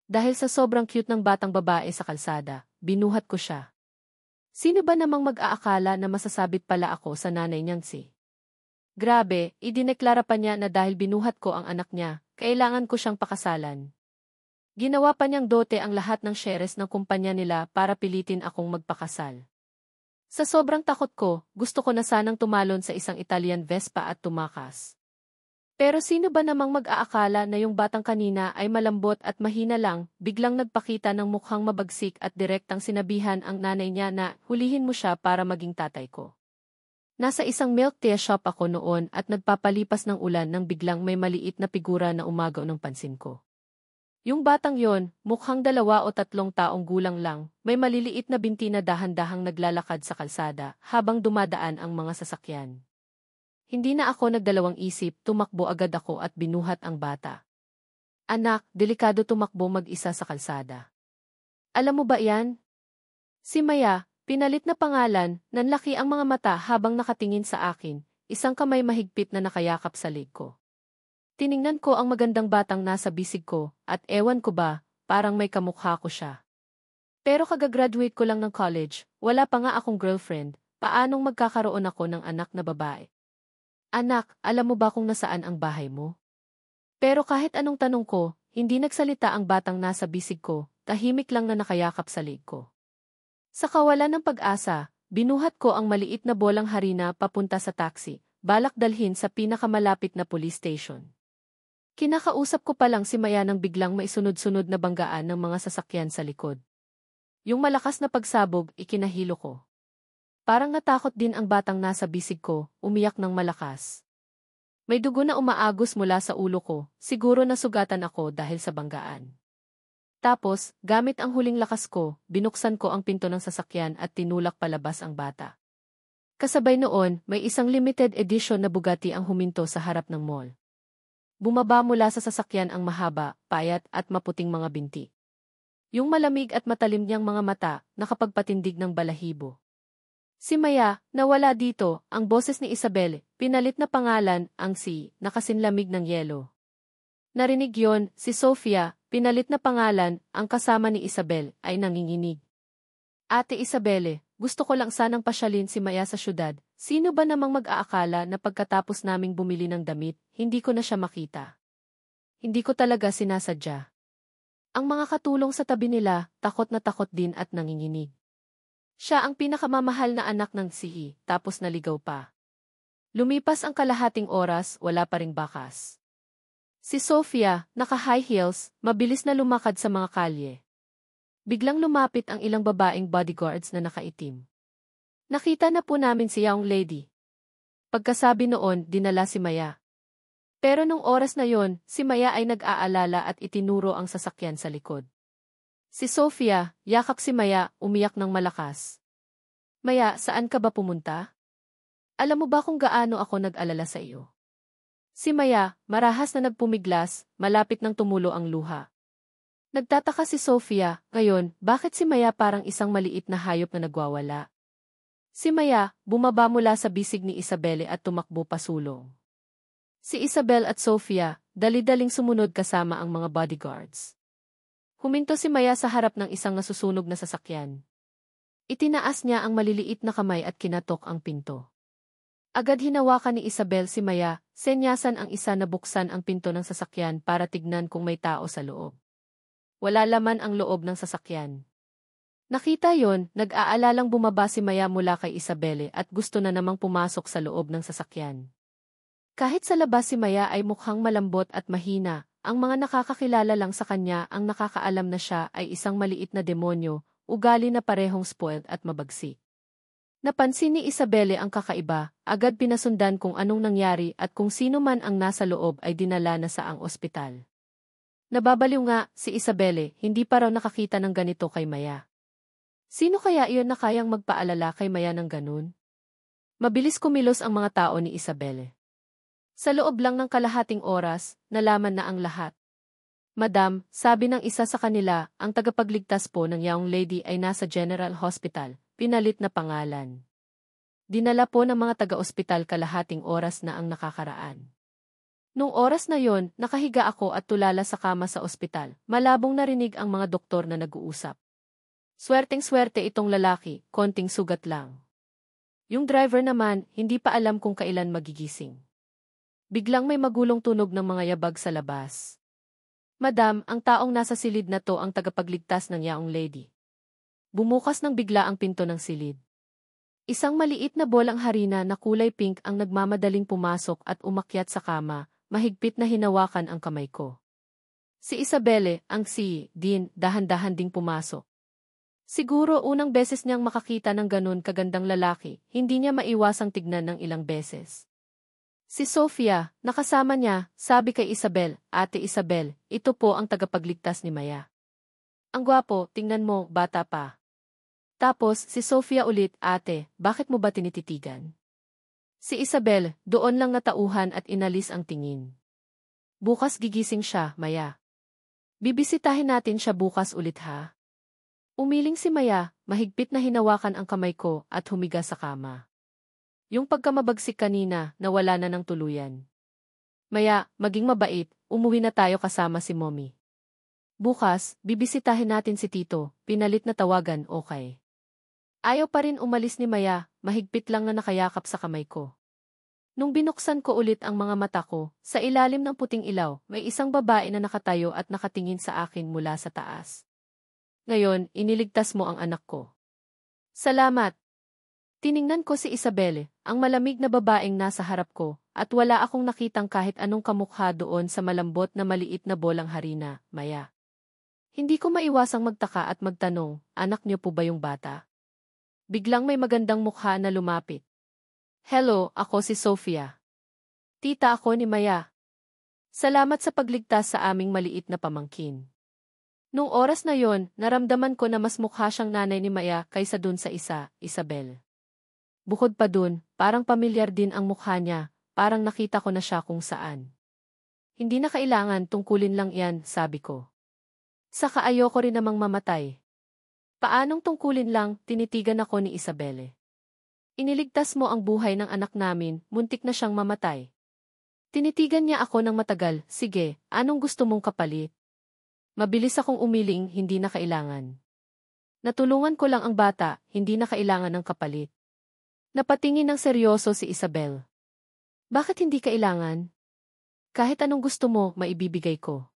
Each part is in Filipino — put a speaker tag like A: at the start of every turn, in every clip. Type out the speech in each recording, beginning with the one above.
A: Dahil sa sobrang cute ng batang babae sa kalsada, binuhat ko siya. Sino ba namang mag-aakala na masasabit pala ako sa nanay niyang si? Grabe, idineklara pa niya na dahil binuhat ko ang anak niya, kailangan ko siyang pakasalan. Ginawa pa niyang dote ang lahat ng shares ng kumpanya nila para pilitin akong magpakasal. Sa sobrang takot ko, gusto ko na sanang tumalon sa isang Italian Vespa at tumakas. Pero sino ba namang mag-aakala na yung batang kanina ay malambot at mahina lang, biglang nagpakita ng mukhang mabagsik at direktang sinabihan ang nanay niya na hulihin mo siya para maging tatay ko. Nasa isang milk tea shop ako noon at nagpapalipas ng ulan nang biglang may maliit na figura na umagaw ng pansin ko. Yung batang yon, mukhang 2 o 3 taong gulang lang, may maliliit na binti na dahan-dahang naglalakad sa kalsada habang dumadaan ang mga sasakyan. Hindi na ako nagdalawang isip, tumakbo agad ako at binuhat ang bata. Anak, delikado tumakbo mag-isa sa kalsada. Alam mo ba yan? Si Maya, pinalit na pangalan, nanlaki ang mga mata habang nakatingin sa akin, isang kamay mahigpit na nakayakap sa leg ko. Tiningnan ko ang magandang batang nasa bisig ko, at ewan ko ba, parang may kamukha ko siya. Pero kagagraduate ko lang ng college, wala pa nga akong girlfriend, paanong magkakaroon ako ng anak na babae? Anak, alam mo ba kung nasaan ang bahay mo? Pero kahit anong tanong ko, hindi nagsalita ang batang nasa bisig ko, tahimik lang na nakayakap sa leg ko. Sa kawalan ng pag-asa, binuhat ko ang maliit na bolang harina papunta sa taxi, balak dalhin sa pinakamalapit na police station. Kinakausap ko pa lang si Maya nang biglang maisunod-sunod na banggaan ng mga sasakyan sa likod. Yung malakas na pagsabog, ikinahilo ko. Parang natakot din ang batang nasa bisig ko, umiyak ng malakas. May dugo na umaagos mula sa ulo ko, siguro nasugatan ako dahil sa banggaan. Tapos, gamit ang huling lakas ko, binuksan ko ang pinto ng sasakyan at tinulak palabas ang bata. Kasabay noon, may isang limited edition na Bugatti ang huminto sa harap ng mall. Bumaba mula sa sasakyan ang mahaba, payat at maputing mga binti. Yung malamig at matalim niyang mga mata, nakapagpatindig ng balahibo. Si Maya, nawala dito, ang boses ni Isabel, pinalit na pangalan, ang si, nakasinlamig ng yelo. Narinig yon, si Sofia, pinalit na pangalan, ang kasama ni Isabel, ay nanginginig. Ate Isabelle, gusto ko lang sanang pasyalin si Maya sa syudad, sino ba namang mag-aakala na pagkatapos naming bumili ng damit, hindi ko na siya makita. Hindi ko talaga sinasadya. Ang mga katulong sa tabi nila, takot na takot din at nanginginig. Siya ang pinakamamahal na anak ng sihi, tapos naligaw pa. Lumipas ang kalahating oras, wala pa ring bakas. Si Sofia, naka-high heels, mabilis na lumakad sa mga kalye. Biglang lumapit ang ilang babaeng bodyguards na nakaitim. Nakita na po namin si young lady. Pagkasabi noon, dinala si Maya. Pero nung oras na yon, si Maya ay nag-aalala at itinuro ang sasakyan sa likod. Si Sofia, yakap si Maya, umiyak ng malakas. Maya, saan ka ba pumunta? Alam mo ba kung gaano ako nag-alala sa iyo? Si Maya, marahas na nagpumiglas, malapit nang tumulo ang luha. Nagtataka si Sofia, ngayon, bakit si Maya parang isang maliit na hayop na nagwawala? Si Maya, bumaba mula sa bisig ni Isabelle at tumakbo pasulong. Si Isabel at Sofia, dali-daling sumunod kasama ang mga bodyguards. Huminto si Maya sa harap ng isang nasusunog na sasakyan. Itinaas niya ang maliliit na kamay at kinatok ang pinto. Agad hinawakan ni Isabel si Maya, senyasan ang isa na buksan ang pinto ng sasakyan para tignan kung may tao sa loob. Wala laman ang loob ng sasakyan. Nakita yon, nag-aalalang bumaba si Maya mula kay Isabelle at gusto na namang pumasok sa loob ng sasakyan. Kahit sa labas si Maya ay mukhang malambot at mahina, ang mga nakakakilala lang sa kanya ang nakakaalam na siya ay isang maliit na demonyo, ugali na parehong spoiled at mabagsik. Napansin ni Isabelle ang kakaiba, agad pinasundan kung anong nangyari at kung sino man ang nasa loob ay dinala na sa ang ospital. Nababaliw nga, si Isabelle, hindi pa raw nakakita ng ganito kay Maya. Sino kaya iyon na kayang magpaalala kay Maya ng ganun? Mabilis kumilos ang mga tao ni Isabelle. Sa loob lang ng kalahating oras, nalaman na ang lahat. Madam, sabi ng isa sa kanila, ang tagapagligtas po ng young lady ay nasa General Hospital, pinalit na pangalan. Dinala po ng mga taga-ospital kalahating oras na ang nakakaraan. Nung oras na yon, nakahiga ako at tulala sa kama sa ospital. Malabong narinig ang mga doktor na nag-uusap. Swerteng-swerte itong lalaki, konting sugat lang. Yung driver naman, hindi pa alam kung kailan magigising. Biglang may magulong tunog ng mga yabag sa labas. Madam, ang taong nasa silid na to ang tagapagligtas ng yaong lady. Bumukas ng bigla ang pinto ng silid. Isang maliit na bolang harina na kulay pink ang nagmamadaling pumasok at umakyat sa kama, mahigpit na hinawakan ang kamay ko. Si Isabelle, ang Dean, dahan-dahan ding pumasok. Siguro unang beses niyang makakita ng ganun kagandang lalaki, hindi niya maiwasang tignan ng ilang beses. Si Sofia, nakasama niya, sabi kay Isabel, Ate Isabel, ito po ang tagapagligtas ni Maya. Ang gwapo, tingnan mo, bata pa. Tapos, si Sofia ulit, Ate, bakit mo ba tinititigan? Si Isabel, doon lang natauhan at inalis ang tingin. Bukas gigising siya, Maya. Bibisitahin natin siya bukas ulit ha. Umiling si Maya, mahigpit na hinawakan ang kamay ko at humiga sa kama. Yung pagkamabagsik kanina, nawala na ng tuluyan. Maya, maging mabait, umuwi na tayo kasama si Mommy. Bukas, bibisitahin natin si Tito, pinalit na tawagan, okay. Ayaw pa rin umalis ni Maya, mahigpit lang na nakayakap sa kamay ko. Nung binuksan ko ulit ang mga mata ko, sa ilalim ng puting ilaw, may isang babae na nakatayo at nakatingin sa akin mula sa taas. Ngayon, iniligtas mo ang anak ko. Salamat. Tiningnan ko si Isabelle, ang malamig na babaeng nasa harap ko, at wala akong nakitang kahit anong kamukha doon sa malambot na maliit na bolang harina, Maya. Hindi ko maiwasang magtaka at magtanong, anak niyo po ba yung bata? Biglang may magandang mukha na lumapit. Hello, ako si Sofia. Tita ako ni Maya. Salamat sa pagligtas sa aming maliit na pamangkin. Nung oras na yon, naramdaman ko na mas mukha siyang nanay ni Maya kaysa dun sa isa, Isabel. Bukod pa dun, parang pamilyar din ang mukha niya, parang nakita ko na siya kung saan. Hindi na kailangan, tungkulin lang yan, sabi ko. Saka ayoko rin namang mamatay. Paanong tungkulin lang, tinitigan ako ni Isabelle. Iniligtas mo ang buhay ng anak namin, muntik na siyang mamatay. Tinitigan niya ako ng matagal, sige, anong gusto mong kapalit? Mabilis akong umiling, hindi na kailangan. Natulungan ko lang ang bata, hindi na kailangan ng kapalit. Napatingin ng seryoso si Isabel. Bakit hindi kailangan? Kahit anong gusto mo, maibibigay ko.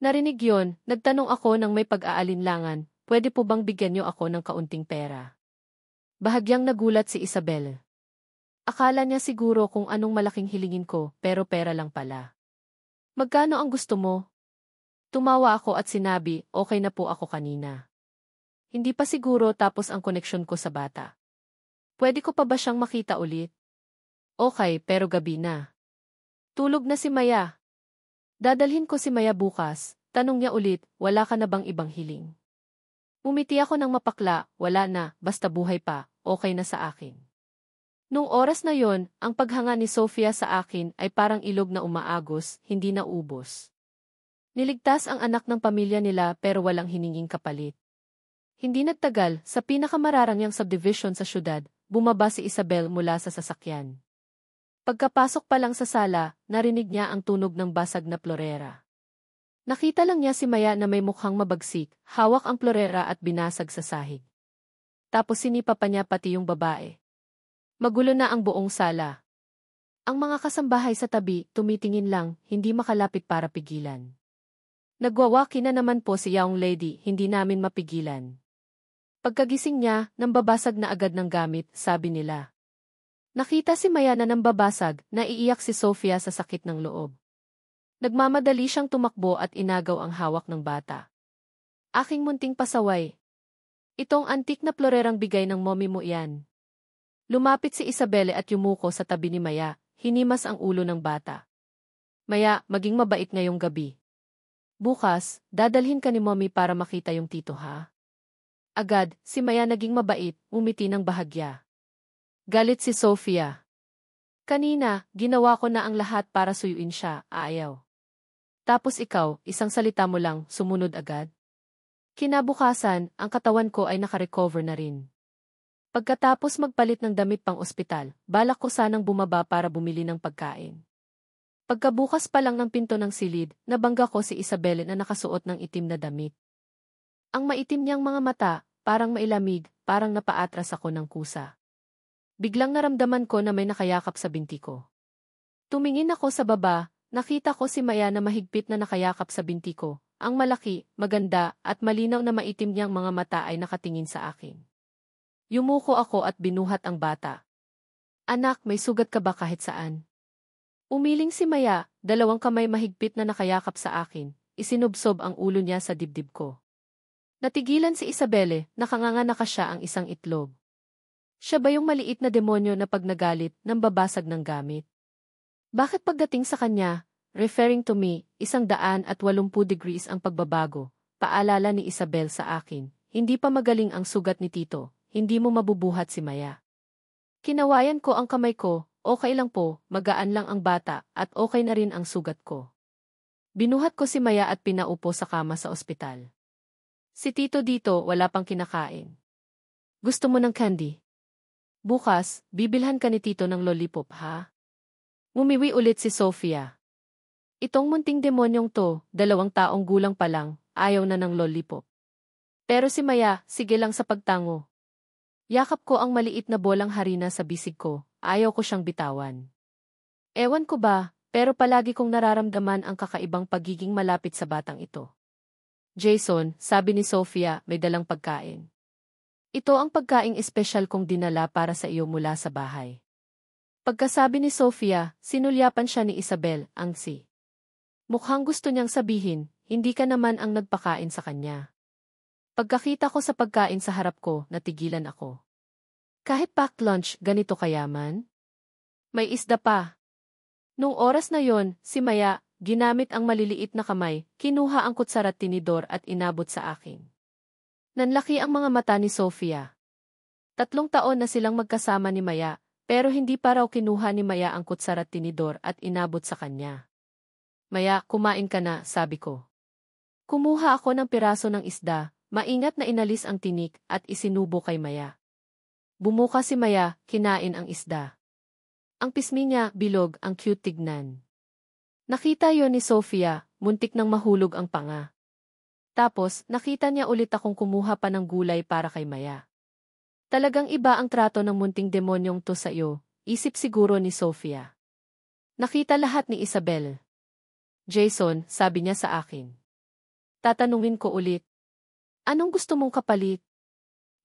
A: Narinig yon, nagtanong ako ng may pag-aalinlangan, pwede po bang bigyan niyo ako ng kaunting pera? Bahagyang nagulat si Isabel. Akala niya siguro kung anong malaking hilingin ko, pero pera lang pala. Magkano ang gusto mo? Tumawa ako at sinabi, okay na po ako kanina. Hindi pa siguro tapos ang koneksyon ko sa bata. Pwede ko pa ba siyang makita ulit? Okay, pero gabi na. Tulog na si Maya. Dadalhin ko si Maya bukas, tanong niya ulit, wala ka na bang ibang hiling? Umiti ako ng mapakla, wala na, basta buhay pa, okay na sa akin. Nung oras na yon, ang paghanga ni Sofia sa akin ay parang ilog na umaagos, hindi na ubos. Niligtas ang anak ng pamilya nila pero walang hininging kapalit. Hindi nagtagal, sa pinakamararangyang subdivision sa syudad, bumaba si Isabel mula sa sasakyan. Pagkapasok pa lang sa sala, narinig niya ang tunog ng basag na plorera. Nakita lang niya si Maya na may mukhang mabagsik, hawak ang plorera at binasag sa sahig. Tapos sinipa pa niya pati yung babae. Magulo na ang buong sala. Ang mga kasambahay sa tabi, tumitingin lang, hindi makalapit para pigilan. Nagwawaki na naman po si yaong lady, hindi namin mapigilan. Pagkagising niya, nambabasag na agad ng gamit, sabi nila. Nakita si Maya na nambabasag, naiiyak si Sofia sa sakit ng loob. Nagmamadali siyang tumakbo at inagaw ang hawak ng bata. Aking munting pasaway. Itong antik na plorerang bigay ng mommy mo yan. Lumapit si Isabelle at yumuko sa tabi ni Maya, hinimas ang ulo ng bata. Maya, maging mabait ngayong gabi. Bukas, dadalhin ka ni mommy para makita yung tito ha? Agad, si Maya naging mabait, umiti ng bahagya. Galit si Sofia. Kanina, ginawa ko na ang lahat para suyuin siya, ayaw. Tapos ikaw, isang salita mo lang, sumunod agad. Kinabukasan, ang katawan ko ay nakarecover na rin. Pagkatapos magpalit ng damit pang ospital, balak ko sanang bumaba para bumili ng pagkain. Pagkabukas pa lang ng pinto ng silid, nabangga ko si Isabel na nakasuot ng itim na damit. Ang maitim niyang mga mata, parang mailamig, parang napaatras ako ng kusa. Biglang naramdaman ko na may nakayakap sa binti ko. Tumingin ako sa baba, nakita ko si Maya na mahigpit na nakayakap sa binti ko. Ang malaki, maganda, at malinaw na maitim niyang mga mata ay nakatingin sa akin. Yumuko ako at binuhat ang bata. Anak, may sugat ka ba kahit saan? Umiling si Maya, dalawang kamay mahigpit na nakayakap sa akin, isinubsob ang ulo niya sa dibdib ko. Natigilan si Isabelle, nakanganga siya ang isang itlog. Siya ba yung maliit na demonyo na pag nagalit, nang babasag ng gamit? Bakit pagdating sa kanya, referring to me, 180 degrees ang pagbabago, paalala ni Isabel sa akin, hindi pa magaling ang sugat ni Tito, hindi mo mabubuhat si Maya. Kinawayan ko ang kamay ko, okay lang po, magaan lang ang bata, at okay na rin ang sugat ko. Binuhat ko si Maya at pinaupo sa kama sa ospital. Si Tito dito, wala pang kinakain. Gusto mo ng candy? Bukas, bibilhan ka ni Tito ng lollipop, ha? Umiwi ulit si Sofia. Itong munting demonyong to, 2 taong gulang pa lang, ayaw na ng lollipop. Pero si Maya, sige lang sa pagtango. Yakap ko ang maliit na bolang harina sa bisig ko, ayaw ko siyang bitawan. Ewan ko ba, pero palagi kong nararamdaman ang kakaibang pagiging malapit sa batang ito. Jason, sabi ni Sofia, may dalang pagkain. Ito ang pagkaing espesyal kong dinala para sa iyo mula sa bahay. Pagkasabi ni Sofia, sinulyapan siya ni Isabel, ang si. Mukhang gusto niyang sabihin, hindi ka naman ang nagpakain sa kanya. Pagkakita ko sa pagkain sa harap ko, natigilan ako. Kahit packed lunch, ganito kayaman? May isda pa. Nung oras na yon, si Maya, ginamit ang maliliit na kamay, kinuha ang kutsara at tinidor at inabot sa akin. Nanlaki ang mga mata ni Sofia. 3 taon na silang magkasama ni Maya, pero hindi pa raw kinuha ni Maya ang kutsara at tinidor at inabot sa kanya. Maya, kumain ka na, sabi ko. Kumuha ako ng piraso ng isda, maingat na inalis ang tinik at isinubo kay Maya. Bumuka si Maya, kinain ang isda. Ang pismi niya, bilog, ang cute tignan. Nakita yon ni Sofia, muntik nang mahulog ang panga. Tapos, nakita niya ulit akong kumuha pa ng gulay para kay Maya. Talagang iba ang trato ng munting demonyong to sa iyo, isip siguro ni Sofia. Nakita lahat ni Isabel. Jason, sabi niya sa akin. Tatanungin ko ulit. Anong gusto mong kapalit?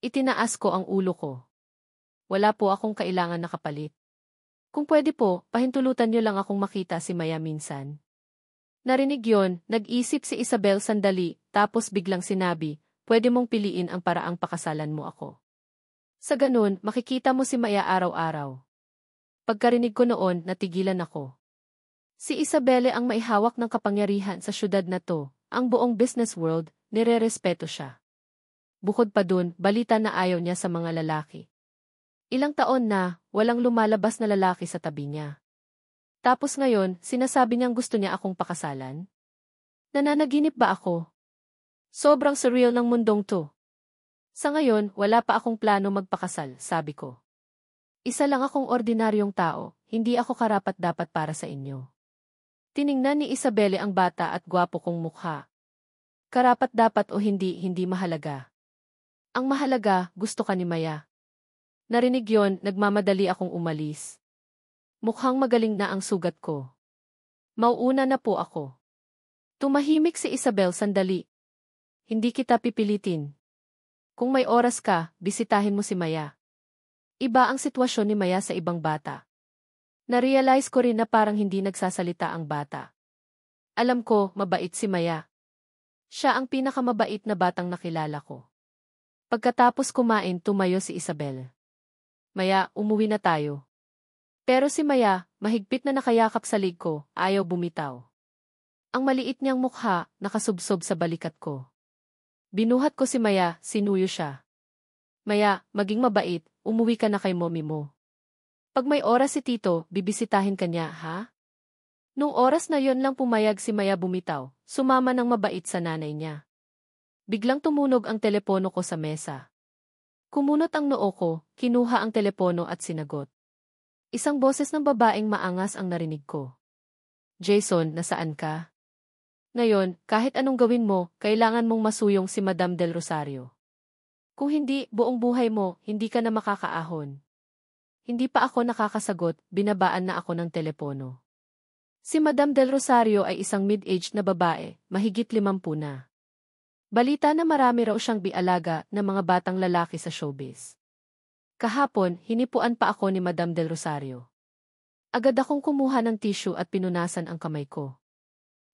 A: Itinaas ko ang ulo ko. Wala po akong kailangan na kapalit. Kung pwede po, pahintulutan niyo lang akong makita si Maya minsan. Narinig yon, nag-isip si Isabel sandali, tapos biglang sinabi, pwede mong piliin ang paraang pakasalan mo ako. Sa ganun, makikita mo si Maya araw-araw. Pagkarinig ko noon, natigilan ako. Si Isabelle ang maihawak ng kapangyarihan sa syudad na to, ang buong business world, nirerespeto siya. Bukod pa dun, balita na ayaw niya sa mga lalaki. Ilang taon na, walang lumalabas na lalaki sa tabi niya. Tapos ngayon, sinasabi niyang gusto niya akong pakasalan? Nananaginip ba ako? Sobrang surreal ng mundong to. Sa ngayon, wala pa akong plano magpakasal, sabi ko. Isa lang akong ordinaryong tao, hindi ako karapat-dapat para sa inyo. Tiningnan ni Isabelle ang bata at gwapo kong mukha. Karapat-dapat o hindi, hindi mahalaga. Ang mahalaga, gusto ka ni Maya. Narinig yon, nagmamadali akong umalis. Mukhang magaling na ang sugat ko. Mauuna na po ako. Tumahimik si Isabel sandali. Hindi kita pipilitin. Kung may oras ka, bisitahin mo si Maya. Iba ang sitwasyon ni Maya sa ibang bata. Narealize ko rin na parang hindi nagsasalita ang bata. Alam ko, mabait si Maya. Siya ang pinakamabait na batang nakilala ko. Pagkatapos kumain, tumayo si Isabel. Maya, umuwi na tayo. Pero si Maya, mahigpit na nakayakap sa lig ko, ayaw bumitaw. Ang maliit niyang mukha, nakasubsob sa balikat ko. Binuhat ko si Maya, sinuyo siya. Maya, maging mabait, umuwi ka na kay mommy mo. Pag may oras si Tito, bibisitahin ka niya, ha? Nung oras na yon lang pumayag si Maya bumitaw, sumama ng mabait sa nanay niya. Biglang tumunog ang telepono ko sa mesa. Kumunot ang noo ko, kinuha ang telepono at sinagot. Isang boses ng babaeng maangas ang narinig ko. Jason, nasaan ka? Ngayon, kahit anong gawin mo, kailangan mong masuyong si Madam Del Rosario. Kung hindi, buong buhay mo, hindi ka na makakaahon. Hindi pa ako nakakasagot, binabaan na ako ng telepono. Si Madam Del Rosario ay isang mid-aged na babae, mahigit 50 na. Balita na marami raw siyang bialaga na mga batang lalaki sa showbiz. Kahapon, hinipuan pa ako ni Madam Del Rosario. Agad akong kumuha ng tissue at pinunasan ang kamay ko.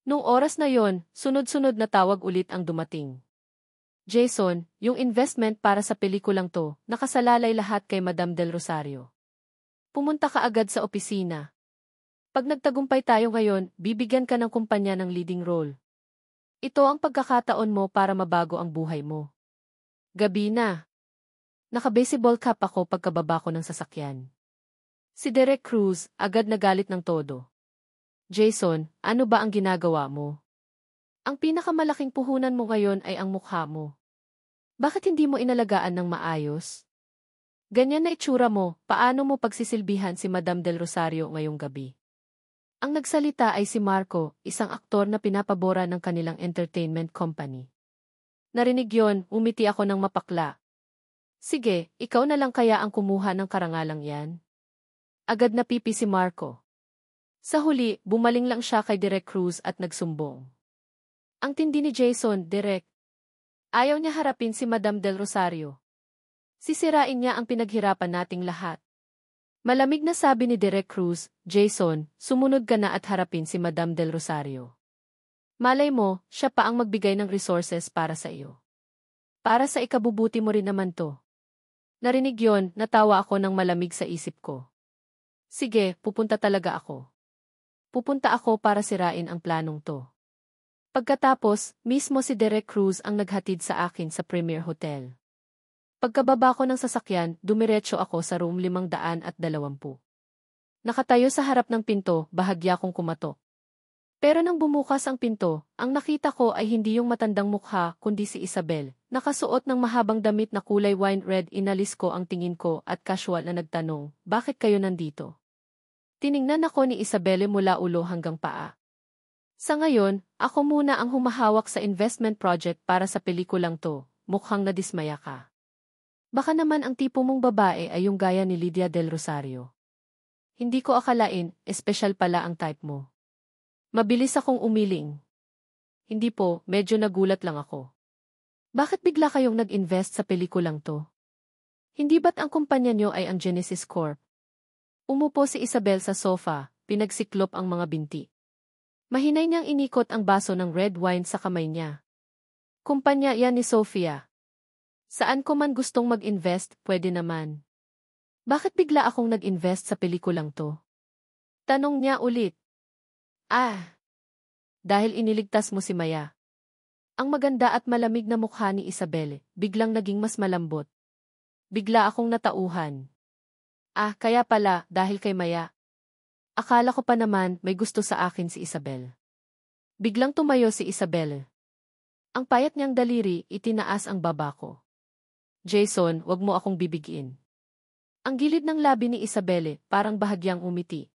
A: Noong oras na yon, sunod-sunod na tawag ulit ang dumating. Jason, yung investment para sa pelikulang to, nakasalalay lahat kay Madam Del Rosario. Pumunta ka agad sa opisina. Pag nagtagumpay tayo ngayon, bibigyan ka ng kumpanya ng leading role. Ito ang pagkakataon mo para mabago ang buhay mo. Gabi na. Naka-baseball cap ako pagkababa ko ng sasakyan. Si Derek Cruz, agad nagalit ng todo. Jason, ano ba ang ginagawa mo? Ang pinakamalaking puhunan mo ngayon ay ang mukha mo. Bakit hindi mo inalagaan ng maayos? Ganyan na itsura mo, paano mo pagsisilbihan si Madam Del Rosario ngayong gabi? Ang nagsalita ay si Marco, isang aktor na pinapabora ng kanilang entertainment company. Narinig yon, umiti ako ng mapakla. Sige, ikaw na lang kaya ang kumuha ng karangalang yan? Agad napipi si Marco. Sa huli, bumaling lang siya kay Derek Cruz at nagsumbong. Ang tindi ni Jason, Derek. Ayaw niya harapin si Madam Del Rosario. Sisirain niya ang pinaghirapan nating lahat. Malamig na sabi ni Derek Cruz, Jason, sumunod ka na at harapin si Madam Del Rosario. Malay mo, siya pa ang magbigay ng resources para sa iyo. Para sa ikabubuti mo rin naman to. Narinig yon, natawa ako ng malamig sa isip ko. Sige, pupunta talaga ako. Pupunta ako para sirain ang planong to. Pagkatapos, mismo si Derek Cruz ang naghatid sa akin sa Premier Hotel. Pagkababa ko ng sasakyan, dumiretso ako sa room 520. Nakatayo sa harap ng pinto, bahagya kong kumatok. Pero nang bumukas ang pinto, ang nakita ko ay hindi yung matandang mukha kundi si Isabel. Nakasuot ng mahabang damit na kulay wine red, inalis ko ang tingin ko at casual na nagtanong, bakit kayo nandito? Tiningnan ako ni Isabelle mula ulo hanggang paa. Sa ngayon, ako muna ang humahawak sa investment project para sa pelikulang to, mukhang nadismaya ka. Baka naman ang tipo mong babae ay yung gaya ni Lydia Del Rosario. Hindi ko akalain, espesyal pala ang type mo. Mabilis akong umiling. Hindi po, medyo nagulat lang ako. Bakit bigla kayong nag-invest sa pelikulang to? Hindi ba't ang kumpanya nyo ay ang Genesis Corp? Umupo si Isabel sa sofa, pinagsiklop ang mga binti. Mahinay niyang inikot ang baso ng red wine sa kamay niya. Kumpanya yan ni Sofia. Saan ko man gustong mag-invest, pwede naman. Bakit bigla akong nag-invest sa pelikulang to? Tanong niya ulit. Dahil iniligtas mo si Maya. Ang maganda at malamig na mukha ni Isabel, biglang naging mas malambot. Bigla akong natauhan. Kaya pala, dahil kay Maya. Akala ko pa naman may gusto sa akin si Isabel. Biglang tumayo si Isabel. Ang payat niyang daliri, itinaas ang baba ko. Jason, wag mo akong bibigin. Ang gilid ng labi ni Isabelle, parang bahagyang umiti.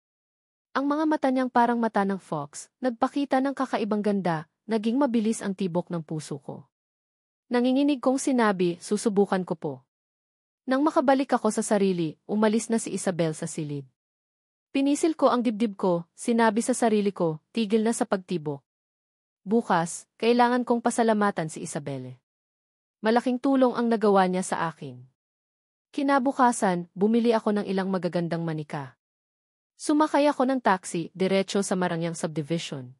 A: Ang mga mata niyang parang mata ng fox, nagpakita ng kakaibang ganda, naging mabilis ang tibok ng puso ko. Nanginginig kong sinabi, susubukan ko po. Nang makabalik ako sa sarili, umalis na si Isabel sa silid. Pinisil ko ang dibdib ko, sinabi sa sarili ko, tigil na sa pagtibok. Bukas, kailangan kong pasalamatan si Isabelle. Malaking tulong ang nagawa niya sa akin. Kinabukasan, bumili ako ng ilang magagandang manika. Sumakay ako ng taxi, diretso sa Marangyang Subdivision.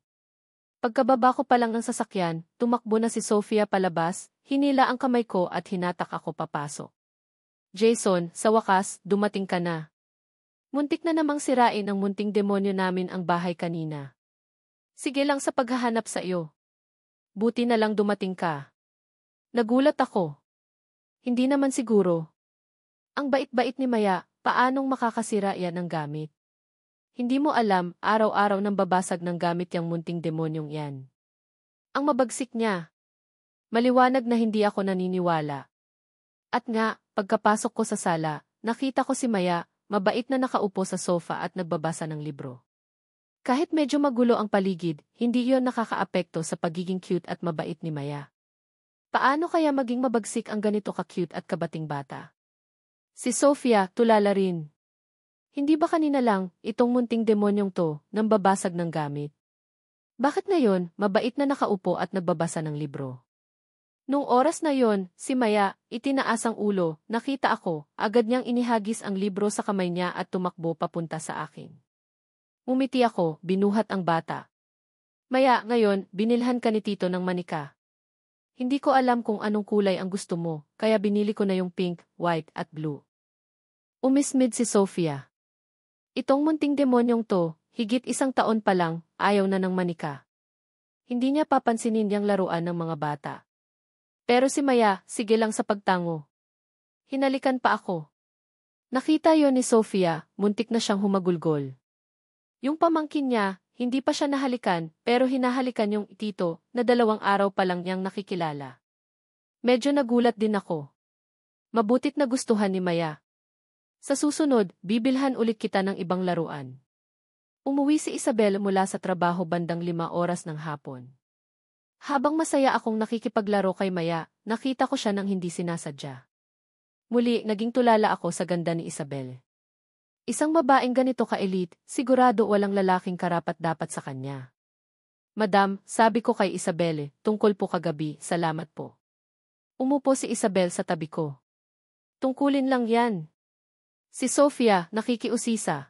A: Pagkababa ko pa lang ng sasakyan, tumakbo na si Sofia palabas, hinila ang kamay ko at hinatak ako papasok. Jason, sa wakas, dumating ka na. Muntik na namang sirain ang munting demonyo namin ang bahay kanina. Sige lang sa paghahanap sa iyo. Buti na lang dumating ka. Nagulat ako. Hindi naman siguro. Ang bait-bait ni Maya, paanong makakasira yan ng gamit? Hindi mo alam, araw-araw nang babasag ng gamit yang munting demonyong yan. Ang mabagsik niya. Maliwanag na hindi ako naniniwala. At nga, pagkapasok ko sa sala, nakita ko si Maya, mabait na nakaupo sa sofa at nagbabasa ng libro. Kahit medyo magulo ang paligid, hindi yon nakakaapekto sa pagiging cute at mabait ni Maya. Paano kaya maging mabagsik ang ganito ka-cute at kabating bata? Si Sofia, tulala rin. Hindi ba kanina lang, itong munting demonyong to, nang babasag ng gamit? Bakit ngayon, mabait na nakaupo at nagbabasa ng libro? Nung oras na yon, si Maya, itinaas ang ulo, nakita ako, agad niyang inihagis ang libro sa kamay niya at tumakbo papunta sa akin. Umiti ako, binuhat ang bata. Maya, ngayon, binilhan ka ni Tito ng manika. Hindi ko alam kung anong kulay ang gusto mo, kaya binili ko na yung pink, white at blue. Umismid si Sofia. Itong munting demonyong to, higit 1 taon pa lang, ayaw na ng manika. Hindi niya papansinin yang laruan ng mga bata. Pero si Maya, sige lang sa pagtango. Hinalikan pa ako. Nakita yon ni Sofia, muntik na siyang humagulgol. Yung pamangkin niya, hindi pa siya nahalikan, pero hinahalikan yung tito, na 2 araw pa lang niyang nakikilala. Medyo nagulat din ako. Mabutit na gustuhan ni Maya. Sa susunod, bibilhan ulit kita ng ibang laruan. Umuwi si Isabel mula sa trabaho bandang 5 oras ng hapon. Habang masaya akong nakikipaglaro kay Maya, nakita ko siya nang hindi sinasadya. Muli, naging tulala ako sa ganda ni Isabel. Isang babaeng ganito ka-elite, sigurado walang lalaking karapat-dapat sa kanya. Madam, sabi ko kay Isabel, tungkol po kagabi, salamat po. Umupo si Isabel sa tabi ko. Tungkulin lang yan. Si Sofia, nakikiusisa.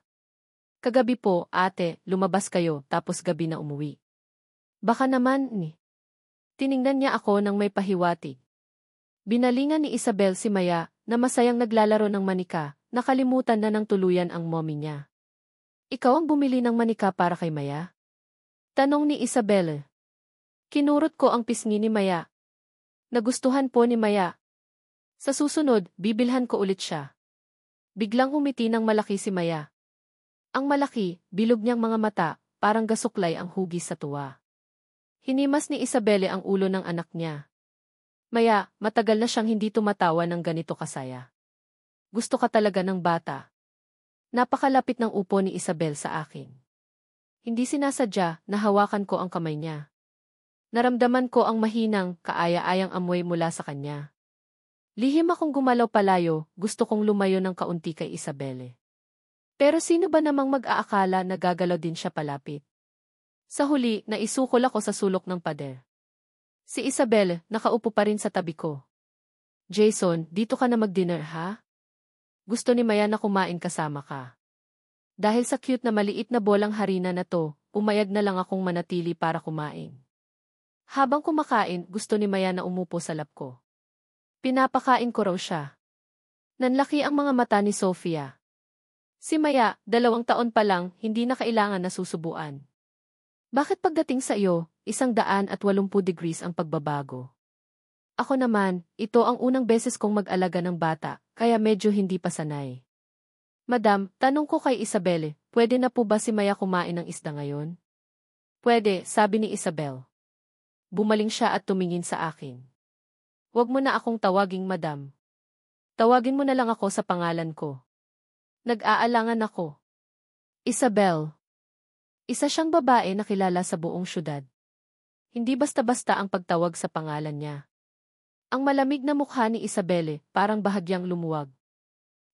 A: Kagabi po, ate, lumabas kayo, tapos gabi na umuwi. Baka naman, ni. Tiningnan niya ako nang may pahiwatig. Binalingan ni Isabel si Maya, na masayang naglalaro ng manika, nakalimutan na ng tuluyan ang mommy niya. Ikaw ang bumili ng manika para kay Maya? Tanong ni Isabel. Kinurot ko ang pisngi ni Maya. Nagustuhan po ni Maya. Sa susunod, bibilhan ko ulit siya. Biglang umiti ng malaki si Maya. Ang malaki, bilog niyang mga mata, parang gasuklay ang hugis sa tuwa. Hinimas ni Isabelle ang ulo ng anak niya. Maya, matagal na siyang hindi tumatawa ng ganito kasaya. Gusto ka talaga ng bata. Napakalapit ng upo ni Isabel sa akin. Hindi sinasadya, nahawakan ko ang kamay niya. Naramdaman ko ang mahinang, kaaya-ayang amoy mula sa kanya. Lihim akong gumalaw palayo, gusto kong lumayo ng kaunti kay Isabelle. Pero sino ba namang mag-aakala na gagalaw din siya palapit? Sa huli, naisukol ako sa sulok ng pader. Si Isabelle, nakaupo pa rin sa tabi ko. Jason, dito ka na mag-dinner ha? Gusto ni Maya na kumain kasama ka. Dahil sa cute na maliit na bolang harina na to, pumayag na lang akong manatili para kumain. Habang kumakain, gusto ni Maya na umupo sa lap ko. Pinapakain ko raw siya. Nanlaki ang mga mata ni Sofia. Si Maya, 2 taon pa lang, hindi na kailangan na susubuan. Bakit pagdating sa iyo, 180 degrees ang pagbabago? Ako naman, ito ang unang beses kong mag-alaga ng bata, kaya medyo hindi pa sanay. Madam, tanong ko kay Isabel, pwede na po ba si Maya kumain ng isda ngayon? Pwede, sabi ni Isabel. Bumaling siya at tumingin sa akin. Huwag mo na akong tawaging madam. Tawagin mo na lang ako sa pangalan ko. Nag-aalangan ako. Isabel. Isa siyang babae na kilala sa buong syudad. Hindi basta-basta ang pagtawag sa pangalan niya. Ang malamig na mukha ni Isabelle, parang bahagyang lumuwag.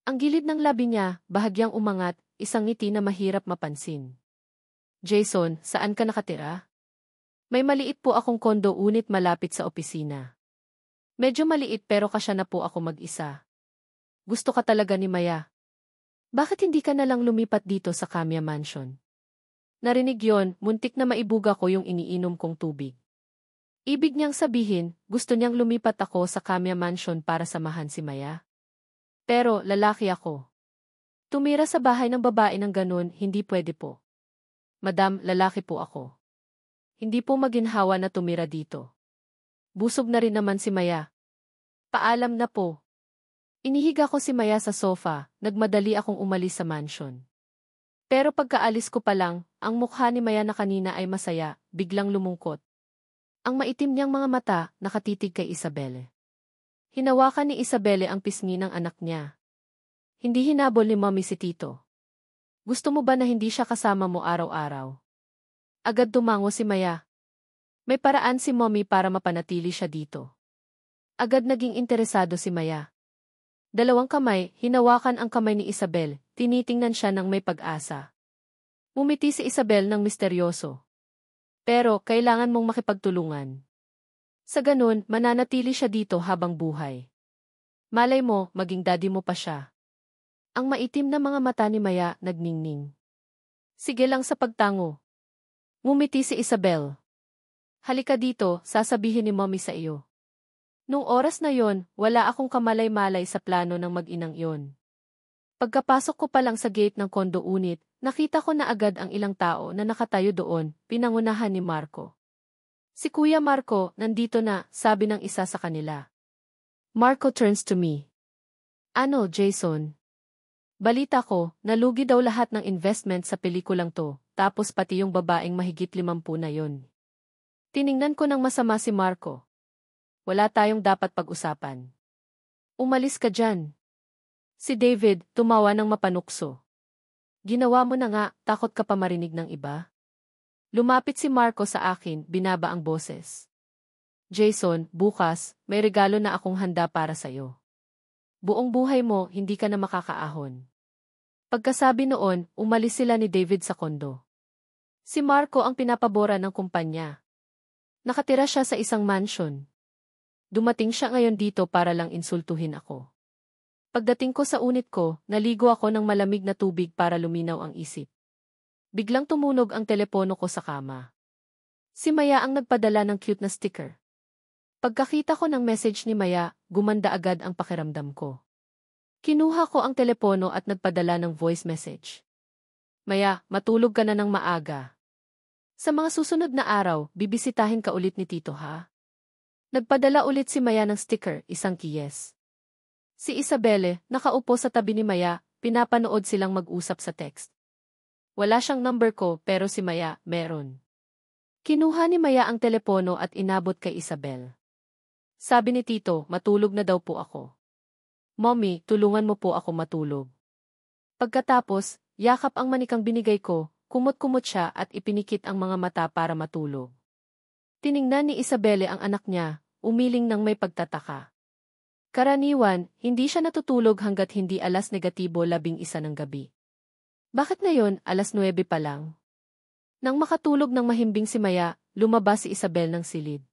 A: Ang gilid ng labi niya, bahagyang umangat, isang ngiti na mahirap mapansin. Jason, saan ka nakatira? May maliit po akong kondo unit malapit sa opisina. Medyo maliit pero kasya na po ako mag-isa. Gusto ka talaga ni Maya. Bakit hindi ka na lang lumipat dito sa Kamya Mansion? Narinig yon, muntik na maibuga ko yung iniinom kong tubig. Ibig niyang sabihin, gusto niyang lumipat ako sa Kamya Mansion para samahan si Maya. Pero, lalaki ako. Tumira sa bahay ng babae ng ganun, hindi pwede po. Madam, lalaki po ako. Hindi po maginhawa na tumira dito. Busog na rin naman si Maya. Paalam na po. Inihiga ko si Maya sa sofa, nagmadali akong umalis sa mansion. Pero pagkaalis ko pa lang, ang mukha ni Maya na kanina ay masaya, biglang lumungkot. Ang maitim niyang mga mata, nakatitig kay Isabelle. Hinawakan ni Isabelle ang pisngi ng anak niya. Hindi hinabol ni Mommy si Tito. Gusto mo ba na hindi siya kasama mo araw-araw? Agad tumango si Maya. May paraan si Mommy para mapanatili siya dito. Agad naging interesado si Maya. Dalawang kamay, hinawakan ang kamay ni Isabel, tinitingnan siya ng may pag-asa. Umiti si Isabel ng misteryoso. Pero, kailangan mong makipagtulungan. Sa ganun, mananatili siya dito habang buhay. Malay mo, maging daddy mo pa siya. Ang maitim na mga mata ni Maya nagningning. Sige lang sa pagtango. Ngumiti si Isabel. Halika dito, sasabihin ni Mommy sa iyo. Nung oras na yon, wala akong kamalay-malay sa plano ng mag-inang yon. Pagkapasok ko pa lang sa gate ng condo unit, nakita ko na agad ang ilang tao na nakatayo doon, pinangunahan ni Marco. Si Kuya Marco, nandito na, sabi ng isa sa kanila. Marco turns to me. Ano, Jason? Balita ko, nalugi daw lahat ng investment sa pelikulang to, tapos pati yung babaeng mahigit 50 na yon. Tiningnan ko ng masama si Marco. Wala tayong dapat pag-usapan. Umalis ka dyan. Si David, tumawa ng mapanukso. Ginawa mo na nga, takot ka pa marinig ng iba? Lumapit si Marco sa akin, binaba ang boses. Jason, bukas, may regalo na akong handa para sa'yo. Buong buhay mo, hindi ka na makakaahon. Pagkasabi noon, umalis sila ni David sa kondo. Si Marco ang pinapabora ng kumpanya. Nakatira siya sa isang mansion. Dumating siya ngayon dito para lang insultuhin ako. Pagdating ko sa unit ko, naligo ako ng malamig na tubig para luminaw ang isip. Biglang tumunog ang telepono ko sa kama. Si Maya ang nagpadala ng cute na sticker. Pagkakita ko ng message ni Maya, gumanda agad ang pakiramdam ko. Kinuha ko ang telepono at nagpadala ng voice message. Maya, matulog ka na ng maaga. Sa mga susunod na araw, bibisitahin ka ulit ni Tito ha? Nagpadala ulit si Maya ng sticker, isang kiyes. Si Isabelle, nakaupo sa tabi ni Maya, pinapanood silang mag-usap sa text. Wala siyang number ko pero si Maya, meron. Kinuha ni Maya ang telepono at inabot kay Isabel. Sabi ni Tito, matulog na daw po ako. Mommy, tulungan mo po ako matulog. Pagkatapos, yakap ang manikang binigay ko, kumot-kumot siya at ipinikit ang mga mata para matulog. Tiningnan ni Isabelle ang anak niya, umiling ng may pagtataka. Karaniwan, hindi siya natutulog hanggat hindi alas negatibo 11 ng gabi. Bakit ngayon, alas 9 pa lang? Nang makatulog ng mahimbing si Maya, lumabas si Isabel ng silid.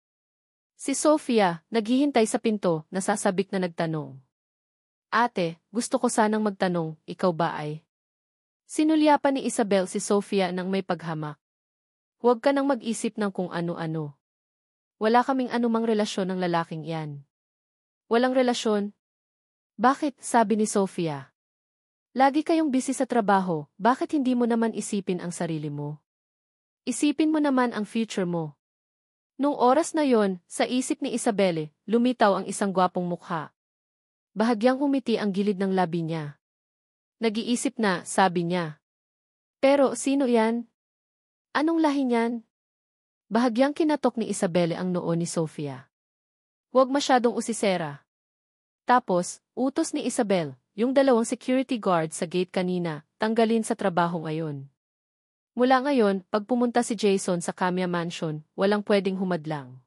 A: Si Sofia, naghihintay sa pinto, nasasabik na nagtanong. Ate, gusto ko sanang magtanong, ikaw ba ay? Sinulyapan ni Isabel si Sofia nang may paghamak. Huwag ka nang mag-isip ng kung ano-ano. Wala kaming anumang relasyon ng lalaking iyan. Walang relasyon? Bakit, sabi ni Sofia. Lagi kayong busy sa trabaho, bakit hindi mo naman isipin ang sarili mo? Isipin mo naman ang future mo. Nung oras na yon, sa isip ni Isabelle, lumitaw ang isang gwapong mukha. Bahagyang humiti ang gilid ng labi niya. Nag-iisip na, sabi niya. Pero sino yan? Anong lahi niyan? Bahagyang kinatok ni Isabelle ang noo ni Sofia. Huwag masyadong usisera. Tapos, utos ni Isabel, yung 2 security guard sa gate kanina, tanggalin sa trabaho ngayon. Mula ngayon, pag pumunta si Jason sa Kamya Mansion, walang pwedeng humadlang.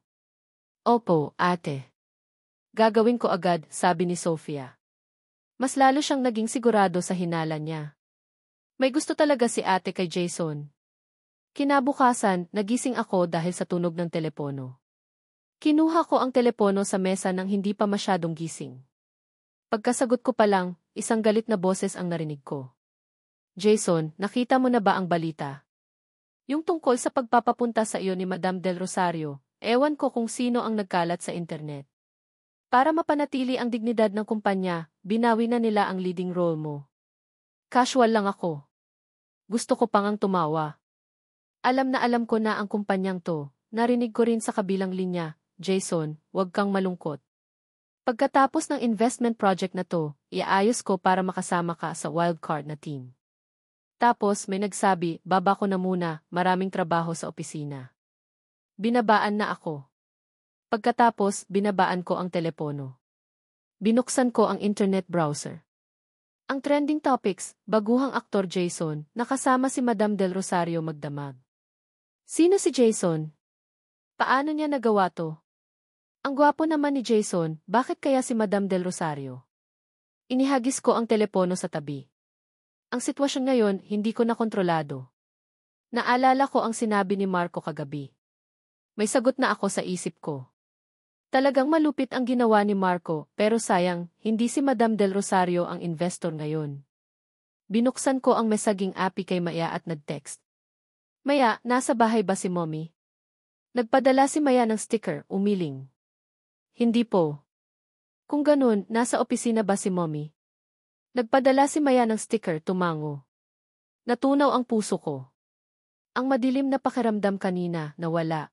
A: Opo, ate. Gagawin ko agad, sabi ni Sofia. Mas lalo siyang naging sigurado sa hinala niya. May gusto talaga si ate kay Jason. Kinabukasan, nagising ako dahil sa tunog ng telepono. Kinuha ko ang telepono sa mesa nang hindi pa masyadong gising. Pagkasagot ko pa lang, isang galit na boses ang narinig ko. Jason, nakita mo na ba ang balita? Yung tungkol sa pagpapapunta sa iyo ni Madam Del Rosario, ewan ko kung sino ang nagkalat sa internet. Para mapanatili ang dignidad ng kumpanya, binawi na nila ang leading role mo. Casual lang ako. Gusto ko pang ang tumawa. Alam na alam ko na ang kumpanyang to, narinig ko rin sa kabilang linya, Jason, huwag kang malungkot. Pagkatapos ng investment project na to, iaayos ko para makasama ka sa wildcard na team. Tapos may nagsabi, baba ko na muna, maraming trabaho sa opisina. Binabaan na ako. Pagkatapos, binabaan ko ang telepono. Binuksan ko ang internet browser. Ang trending topics, baguhang aktor Jason, nakasama si Madam Del Rosario magdamag. Sino si Jason? Paano niya nagawa to? Ang gwapo naman ni Jason, bakit kaya si Madam Del Rosario? Inihagis ko ang telepono sa tabi. Ang sitwasyon ngayon, hindi ko na kontrolado. Naalala ko ang sinabi ni Marco kagabi. May sagot na ako sa isip ko. Talagang malupit ang ginawa ni Marco, pero sayang, hindi si Madam Del Rosario ang investor ngayon. Binuksan ko ang messaging app kay Maya at nag-text. Maya, nasa bahay ba si Mommy? Nagpadala si Maya ng sticker, umiling. Hindi po. Kung ganun, nasa opisina ba si Mommy? Nagpadala si Maya ng sticker, tumango. Natunaw ang puso ko. Ang madilim na pakiramdam kanina, nawala.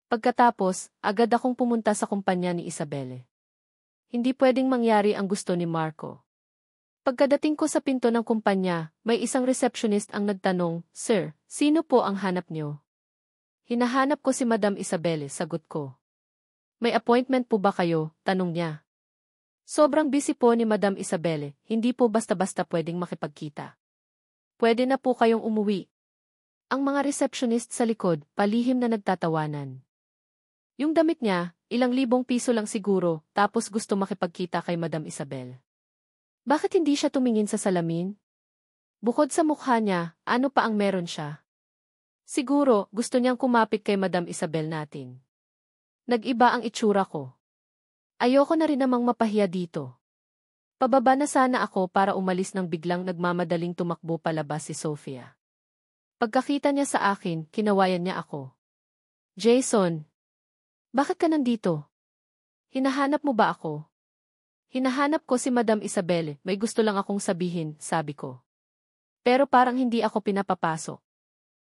A: Pagkatapos, agad akong pumunta sa kumpanya ni Isabelle. Hindi pwedeng mangyari ang gusto ni Marco. Pagkadating ko sa pinto ng kumpanya, may isang receptionist ang nagtanong, "Sir, sino po ang hanap niyo?" "Hinahanap ko si Madam Isabelle," sagot ko. "May appointment po ba kayo?" tanong niya. Sobrang busy po ni Madam Isabelle, hindi po basta-basta pwedeng makipagkita. Pwede na po kayong umuwi. Ang mga receptionist sa likod, palihim na nagtatawanan. Yung damit niya, ilang libong piso lang siguro, tapos gusto makipagkita kay Madam Isabel. Bakit hindi siya tumingin sa salamin? Bukod sa mukha niya, ano pa ang meron siya? Siguro, gusto niyang kumapit kay Madam Isabel natin. Nag-iba ang itsura ko. Ayoko na rin namang mapahiya dito. Pababa na sana ako para umalis nang biglang nagmamadaling tumakbo palabas si Sofia. Pagkakita niya sa akin, kinawayan niya ako. "Jason, bakit ka nandito? Hinahanap mo ba ako?" "Hinahanap ko si Madam Isabel, may gusto lang akong sabihin," sabi ko. Pero parang hindi ako pinapapasok.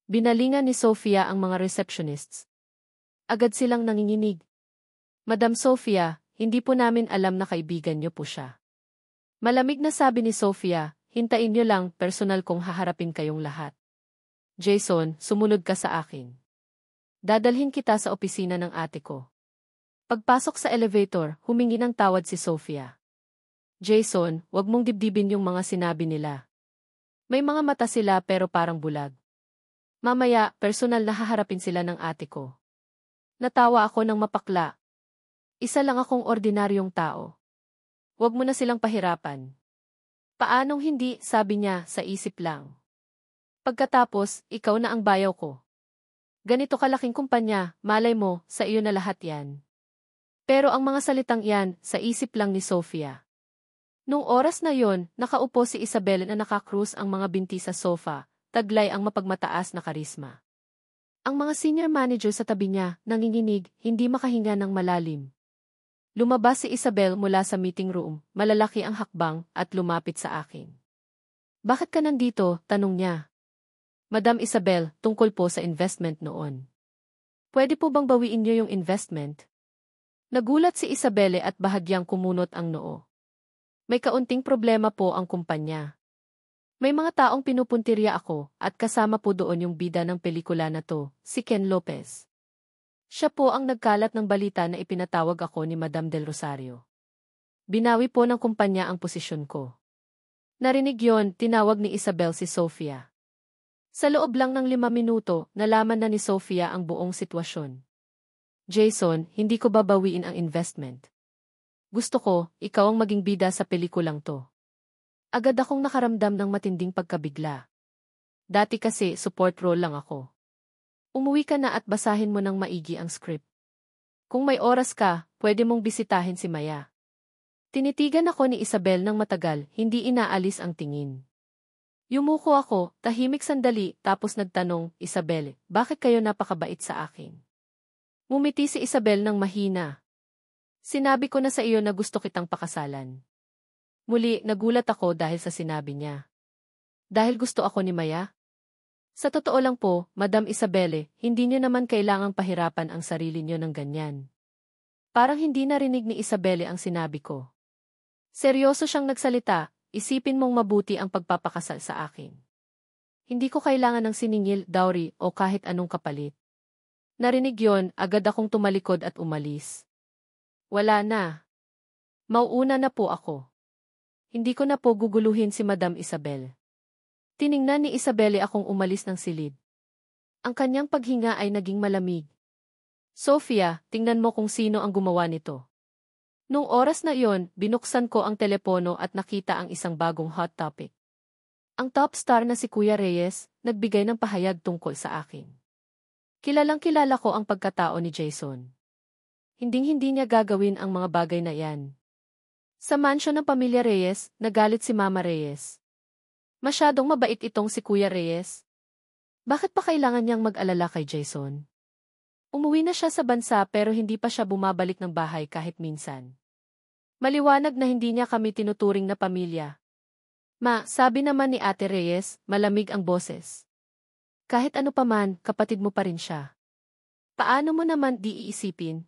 A: Binalingan ni Sofia ang mga receptionists. Agad silang nanginginig. "Madam Sofia, hindi po namin alam na kaibigan niyo po siya." Malamig na sabi ni Sofia, "Hintayin niyo lang, personal kong haharapin kayong lahat. Jason, sumunod ka sa akin. Dadalhin kita sa opisina ng ate ko." Pagpasok sa elevator, humingi ng tawad si Sofia. "Jason, wag mong dibdibin yung mga sinabi nila. May mga mata sila pero parang bulag. Mamaya, personal na haharapin sila ng ate ko." Natawa ako ng mapakla. Isa lang akong ordinaryong tao. Wag mo na silang pahirapan. "Paanong hindi?" sabi niya, sa isip lang. "Pagkatapos, ikaw na ang bayaw ko. Ganito kalaking kumpanya, malay mo, sa iyo na lahat yan." Pero ang mga salitang yan, sa isip lang ni Sofia. Nung oras na yon, nakaupo si Isabel na nakakrus ang mga binti sa sofa, taglay ang mapagmataas na karisma. Ang mga senior manager sa tabi niya, nanginginig, hindi makahinga ng malalim. Lumabas si Isabel mula sa meeting room, malalaki ang hakbang, at lumapit sa akin. "Bakit ka nandito?" tanong niya. "Madam Isabel, tungkol po sa investment noon. Pwede po bang bawiin niyo yung investment?" Nagulat si Isabelle at bahagyang kumunot ang noo. "May kaunting problema po ang kumpanya. May mga taong pinupuntirya ako, at kasama po doon yung bida ng pelikula na to, si Ken Lopez. Siya po ang nagkalat ng balita na ipinatawag ako ni Madam Del Rosario. Binawi po ng kumpanya ang posisyon ko." Narinig yon, tinawag ni Isabel si Sofia. Sa loob lang ng 5 minuto, nalaman na ni Sofia ang buong sitwasyon. "Jason, hindi ko babawiin ang investment. Gusto ko, ikaw ang maging bida sa pelikulang to." Agad akong nakaramdam ng matinding pagkabigla. Dati kasi support role lang ako. "Umuwi ka na at basahin mo ng maigi ang script. Kung may oras ka, pwede mong bisitahin si Maya." Tinitigan ako ni Isabel ng matagal, hindi inaalis ang tingin. Yumuko ako, tahimik sandali, tapos nagtanong, "Isabel, bakit kayo napakabait sa akin?" Ngumiti si Isabel ng mahina. "Sinabi ko na sa iyo na gusto kitang pakasalan." Muli, nagulat ako dahil sa sinabi niya. Dahil gusto ako ni Maya? Sa totoo lang po, Madam Isabelle, hindi niyo naman kailangang pahirapan ang sarili niyo ng ganyan. Parang hindi narinig ni Isabelle ang sinabi ko. Seryoso siyang nagsalita, "Isipin mong mabuti ang pagpapakasal sa akin. Hindi ko kailangan ng siningil, dowry, o kahit anong kapalit." Narinig yon, agad akong tumalikod at umalis. Wala na. Mauuna na po ako. Hindi ko na po guguluhin si Madam Isabel. Tiningnan ni Isabelle akong umalis ng silid. Ang kanyang paghinga ay naging malamig. Sofia, tingnan mo kung sino ang gumawa nito. Nung oras na iyon, binuksan ko ang telepono at nakita ang isang bagong hot topic. Ang top star na si Kuya Reyes, nagbigay ng pahayag tungkol sa akin. Kilalang-kilala ko ang pagkatao ni Jason. Hinding-hindi niya gagawin ang mga bagay na yan. Sa mansyon ng pamilya Reyes, nagalit si Mama Reyes. Masyadong mabait itong si Kuya Reyes. Bakit pa kailangan niyang mag-alala kay Jason? Umuwi na siya sa bansa pero hindi pa siya bumabalik ng bahay kahit minsan. Maliwanag na hindi niya kami tinuturing na pamilya. Ma, sabi naman ni Ate Reyes, malamig ang boses. Kahit ano pa man, kapatid mo pa rin siya. Paano mo naman di iisipin?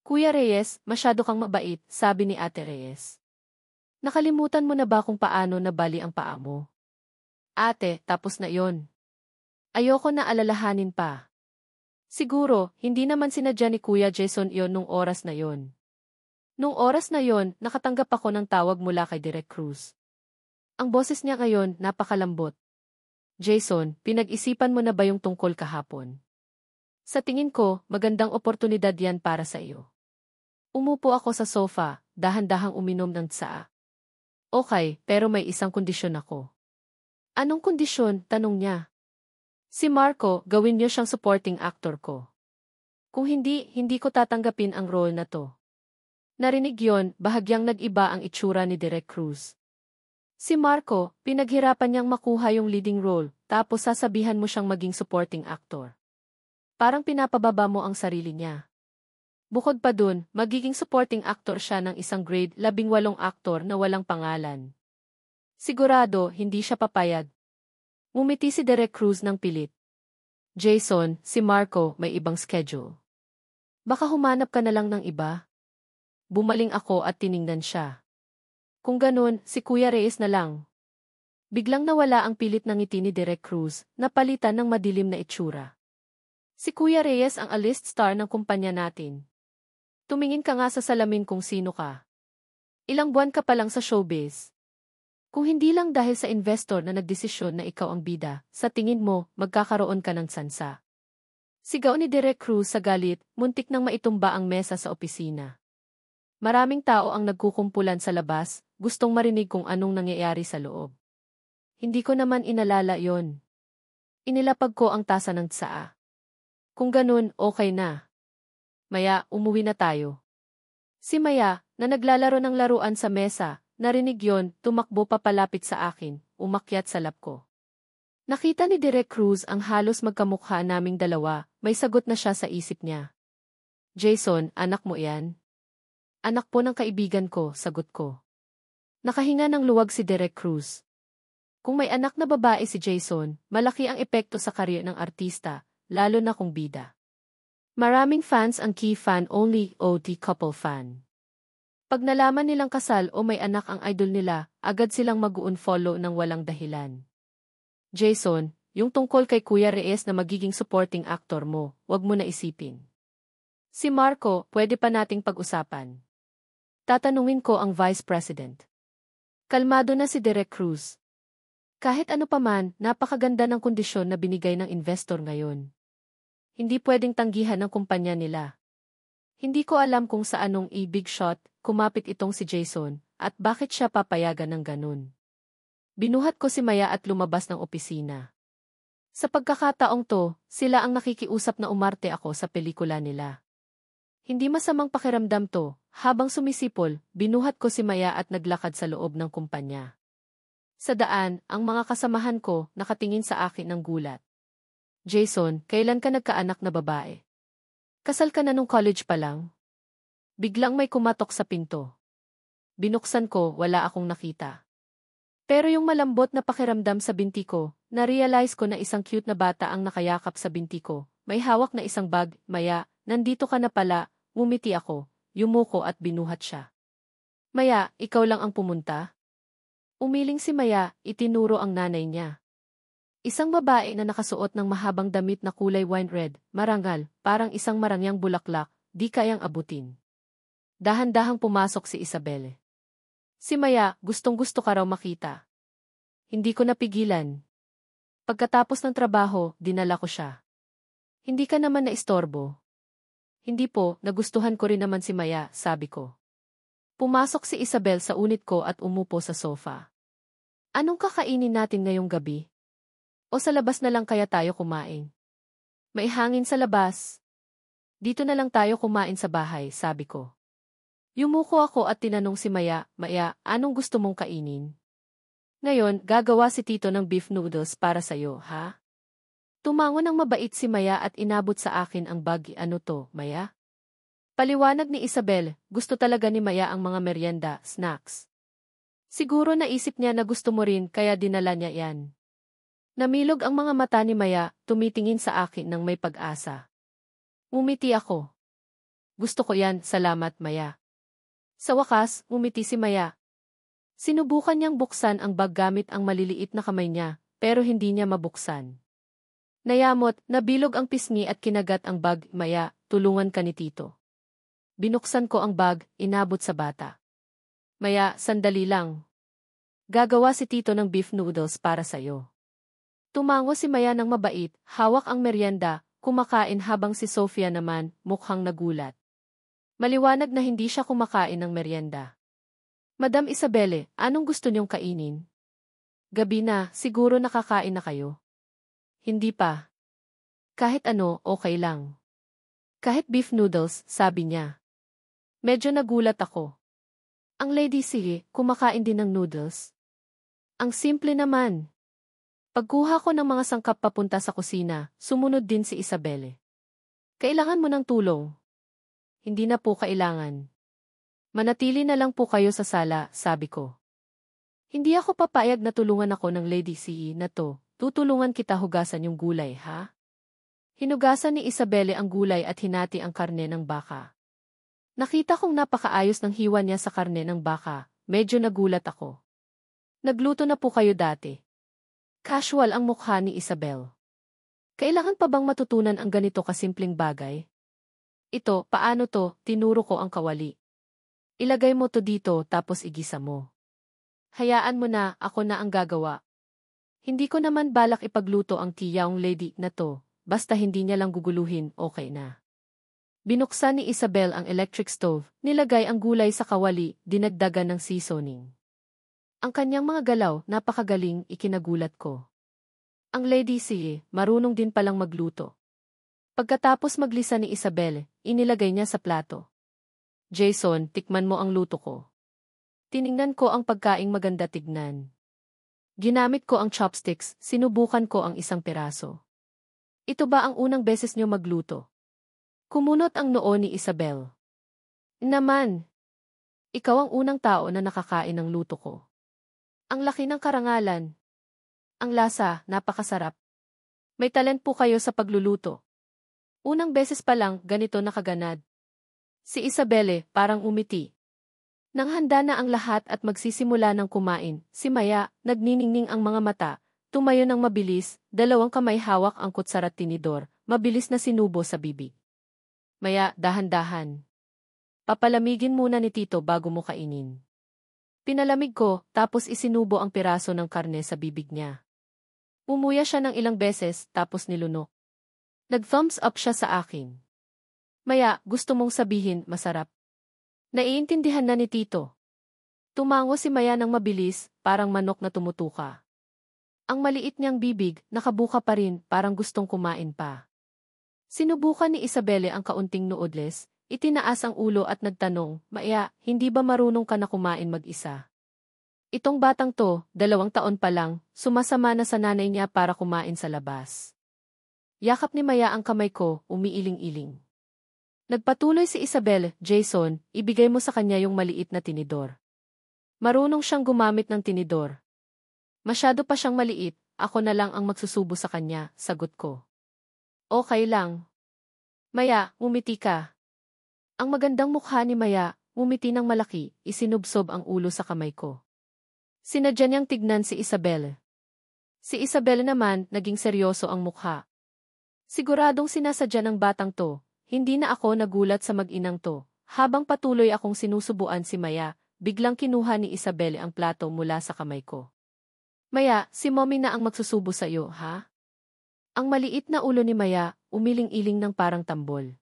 A: Kuya Reyes, masyado kang mabait, sabi ni Ate Reyes. Nakalimutan mo na ba kung paano nabali ang paa mo? Ate, tapos na yon. Ayoko na alalahanin pa. Siguro, hindi naman sinadya ni Kuya Jason yon nung oras na yon. Nung oras na yon, nakatanggap ako ng tawag mula kay Direk Cruz. Ang boses niya ngayon, napakalambot. Jason, pinag-isipan mo na ba yung tungkol kahapon? Sa tingin ko, magandang oportunidad yan para sa iyo. Umupo ako sa sofa, dahan-dahang uminom ng tsaa. Okay, pero may isang kondisyon ako. Anong kondisyon? Tanong niya. Si Marco, gawin niyo siyang supporting actor ko. Kung hindi, hindi ko tatanggapin ang role na to. Narinig yon, bahagyang nag-iba ang itsura ni Direk Cruz. Si Marco, pinaghirapan niyang makuha yung leading role, tapos sasabihan mo siyang maging supporting actor. Parang pinapababa mo ang sarili niya. Bukod pa dun, magiging supporting actor siya ng isang grade 18 actor na walang pangalan. Sigurado, hindi siya papayag. Ngumiti si Direk Cruz ng pilit. Jason, si Marco may ibang schedule. Baka humanap ka na lang ng iba? Bumaling ako at tiningnan siya. Kung ganun, si Kuya Reyes na lang. Biglang nawala ang pilit ng ngiti ni Direk Cruz, napalitan ng madilim na itsura. Si Kuya Reyes ang A-list star ng kumpanya natin. Tumingin ka nga sa salamin kung sino ka. Ilang buwan ka pa lang sa showbiz. Kung hindi lang dahil sa investor na nagdesisyon na ikaw ang bida, sa tingin mo, magkakaroon ka ng sansa. Sigaw ni Direk Cruz sa galit, muntik nang maitumba ang mesa sa opisina. Maraming tao ang nagkukumpulan sa labas, gustong marinig kung anong nangyayari sa loob. Hindi ko naman inalala yon. Inilapag ko ang tasa ng tsaa. Kung ganun, okay na. Maya, umuwi na tayo. Si Maya, na naglalaro ng laruan sa mesa, narinig yon, tumakbo papalapit sa akin, umakyat sa lap ko. Nakita ni Direk Cruz ang halos magkamukha naming dalawa, may sagot na siya sa isip niya. Jason, anak mo yan? Anak po ng kaibigan ko, sagot ko. Nakahinga ng luwag si Direk Cruz. Kung may anak na babae si Jason, malaki ang epekto sa karyer ng artista, lalo na kung bida. Maraming fans ang key fan only OT couple fan. Pag nalaman nilang kasal o may anak ang idol nila, agad silang mag-unfollow ng walang dahilan. Jason, yung tungkol kay Kuya Reyes na magiging supporting actor mo, wag mo na isipin. Si Marco, pwede pa nating pag-usapan. Tatanungin ko ang Vice President. Kalmado na si Direk Cruz. Kahit ano pa man, napakaganda ng kondisyon na binigay ng investor ngayon. Hindi pwedeng tanggihan ng kumpanya nila. Hindi ko alam kung sa anong big shot, kumapit itong si Jason, at bakit siya papayagan ng ganun. Binuhat ko si Maya at lumabas ng opisina. Sa pagkakataong to, sila ang nakikiusap na umarte ako sa pelikula nila. Hindi masamang pakiramdam to, habang sumisipol, binuhat ko si Maya at naglakad sa loob ng kumpanya. Sa daan, ang mga kasamahan ko nakatingin sa akin ng gulat. Jason, kailan ka nagkaanak na babae? Kasal ka na nung college pa lang? Biglang may kumatok sa pinto. Binuksan ko, wala akong nakita. Pero yung malambot na pakiramdam sa binti ko, na-realize ko na isang cute na bata ang nakayakap sa binti ko. May hawak na isang bag, Maya, nandito ka na pala, ngumiti ako, yumuko at binuhat siya. Maya, ikaw lang ang pumunta? Umiling si Maya, itinuro ang nanay niya. Isang babae na nakasuot ng mahabang damit na kulay wine red, marangal, parang isang marangyang bulaklak, di kayang abutin. Dahan-dahang pumasok si Isabel. Si Maya, gustong-gusto ka raw makita. Hindi ko napigilan. Pagkatapos ng trabaho, dinala ko siya. Hindi ka naman naistorbo. Hindi po, nagustuhan ko rin naman si Maya, sabi ko. Pumasok si Isabel sa unit ko at umupo sa sofa. Anong kakainin natin ngayong gabi? O sa labas na lang kaya tayo kumain? May hangin sa labas. Dito na lang tayo kumain sa bahay, sabi ko. Yumuko ako at tinanong si Maya, Maya, anong gusto mong kainin? Ngayon, gagawa si Tito ng beef noodles para sa'yo, ha? Tumango ng mabait si Maya at inabot sa akin ang bag. Ano to, Maya? Paliwanag ni Isabel, gusto talaga ni Maya ang mga merienda, snacks. Siguro naisip niya na gusto mo rin kaya dinala niya yan. Namilog ang mga mata ni Maya, tumitingin sa akin ng may pag-asa. Umiti ako. Gusto ko yan, salamat Maya. Sa wakas, umiti si Maya. Sinubukan niyang buksan ang bag gamit ang maliliit na kamay niya, pero hindi niya mabuksan. Nayamot, nabilog ang pisngi at kinagat ang bag. Maya, tulungan ka ni Tito. Binuksan ko ang bag, inabot sa bata. Maya, sandali lang. Gagawa si Tito ng beef noodles para sa'yo. Tumango si Maya ng mabait, hawak ang merienda, kumakain habang si Sofia naman, mukhang nagulat. Maliwanag na hindi siya kumakain ng merienda. Madam Isabelle, anong gusto niyong kainin? Gabi na, siguro nakakain na kayo. Hindi pa. Kahit ano, okay lang. Kahit beef noodles, sabi niya. Medyo nagulat ako. Ang lady sige, kumakain din ng noodles. Ang simple naman. Pagkuha ko ng mga sangkap papunta sa kusina, sumunod din si Isabelle. Kailangan mo ng tulong? Hindi na po kailangan. Manatili na lang po kayo sa sala, sabi ko. Hindi ako papayag na tulungan ako ng Lady CE na to, tutulungan kita hugasan yung gulay, ha? Hinugasan ni Isabelle ang gulay at hinati ang karne ng baka. Nakita kong napakaayos ng hiwa niya sa karne ng baka, medyo nagulat ako. Nagluto na po kayo dati. Casual ang mukha ni Isabel. Kailangan pa bang matutunan ang ganito kasimpleng bagay? Ito, paano to, tinuro ko ang kawali. Ilagay mo to dito tapos igisa mo. Hayaan mo na, ako na ang gagawa. Hindi ko naman balak ipagluto ang tiyaong lady na to, basta hindi niya lang guguluhin, okay na. Binuksan ni Isabel ang electric stove, nilagay ang gulay sa kawali, dinagdagan ng seasoning. Ang kanyang mga galaw, napakagaling, ikinagulat ko. Ang lady siye, marunong din palang magluto. Pagkatapos maglisa ni Isabel, inilagay niya sa plato. Jason, tikman mo ang luto ko. Tiningnan ko ang pagkaing maganda tignan. Ginamit ko ang chopsticks, sinubukan ko ang isang piraso. Ito ba ang unang beses niyo magluto? Kumunot ang noo ni Isabel. Naman! Ikaw ang unang tao na nakakain ng luto ko. Ang laki ng karangalan. Ang lasa, napakasarap. May talent po kayo sa pagluluto. Unang beses pa lang, ganito nakaganad. Si Isabelle, parang umiti. Nang handa na ang lahat at magsisimula ng kumain, si Maya, nagniningning ang mga mata, tumayo ng mabilis, dalawang kamay hawak ang kutsara at tinidor, mabilis na sinubo sa bibig. Maya, dahan-dahan. Papalamigin muna ni Tito bago mo kainin. Pinalamig ko, tapos isinubo ang piraso ng karne sa bibig niya. Umuya siya ng ilang beses, tapos nilunok. Nag-thumbs up siya sa akin. Maya, gusto mong sabihin, masarap. Naiintindihan na ni Tito. Tumango si Maya ng mabilis, parang manok na tumutuka. Ang maliit niyang bibig, nakabuka pa rin, parang gustong kumain pa. Sinubukan ni Isabelle ang kaunting noodles, itinaas ang ulo at nagtanong, Maya, hindi ba marunong ka na kumain mag-isa? Itong batang to, 2 taon pa lang, sumasama na sa nanay niya para kumain sa labas. Yakap ni Maya ang kamay ko, umiiling-iling. Nagpatuloy si Isabel, Jason, ibigay mo sa kanya yung maliit na tinidor. Marunong siyang gumamit ng tinidor. Masyado pa siyang maliit, ako na lang ang magsusubo sa kanya, sagot ko. Okay lang. Maya, umiti ka. Ang magandang mukha ni Maya, umiti ng malaki, isinubsob ang ulo sa kamay ko. Sinadya niyang tignan si Isabel. Si Isabel naman, naging seryoso ang mukha. Siguradong sinasadya ng batang to. Hindi na ako nagulat sa mag-inang to. Habang patuloy akong sinusubuan si Maya, biglang kinuha ni Isabelle ang plato mula sa kamay ko. Maya, si mommy na ang magsusubo sa iyo, ha? Ang maliit na ulo ni Maya, umiling-iling ng parang tambol.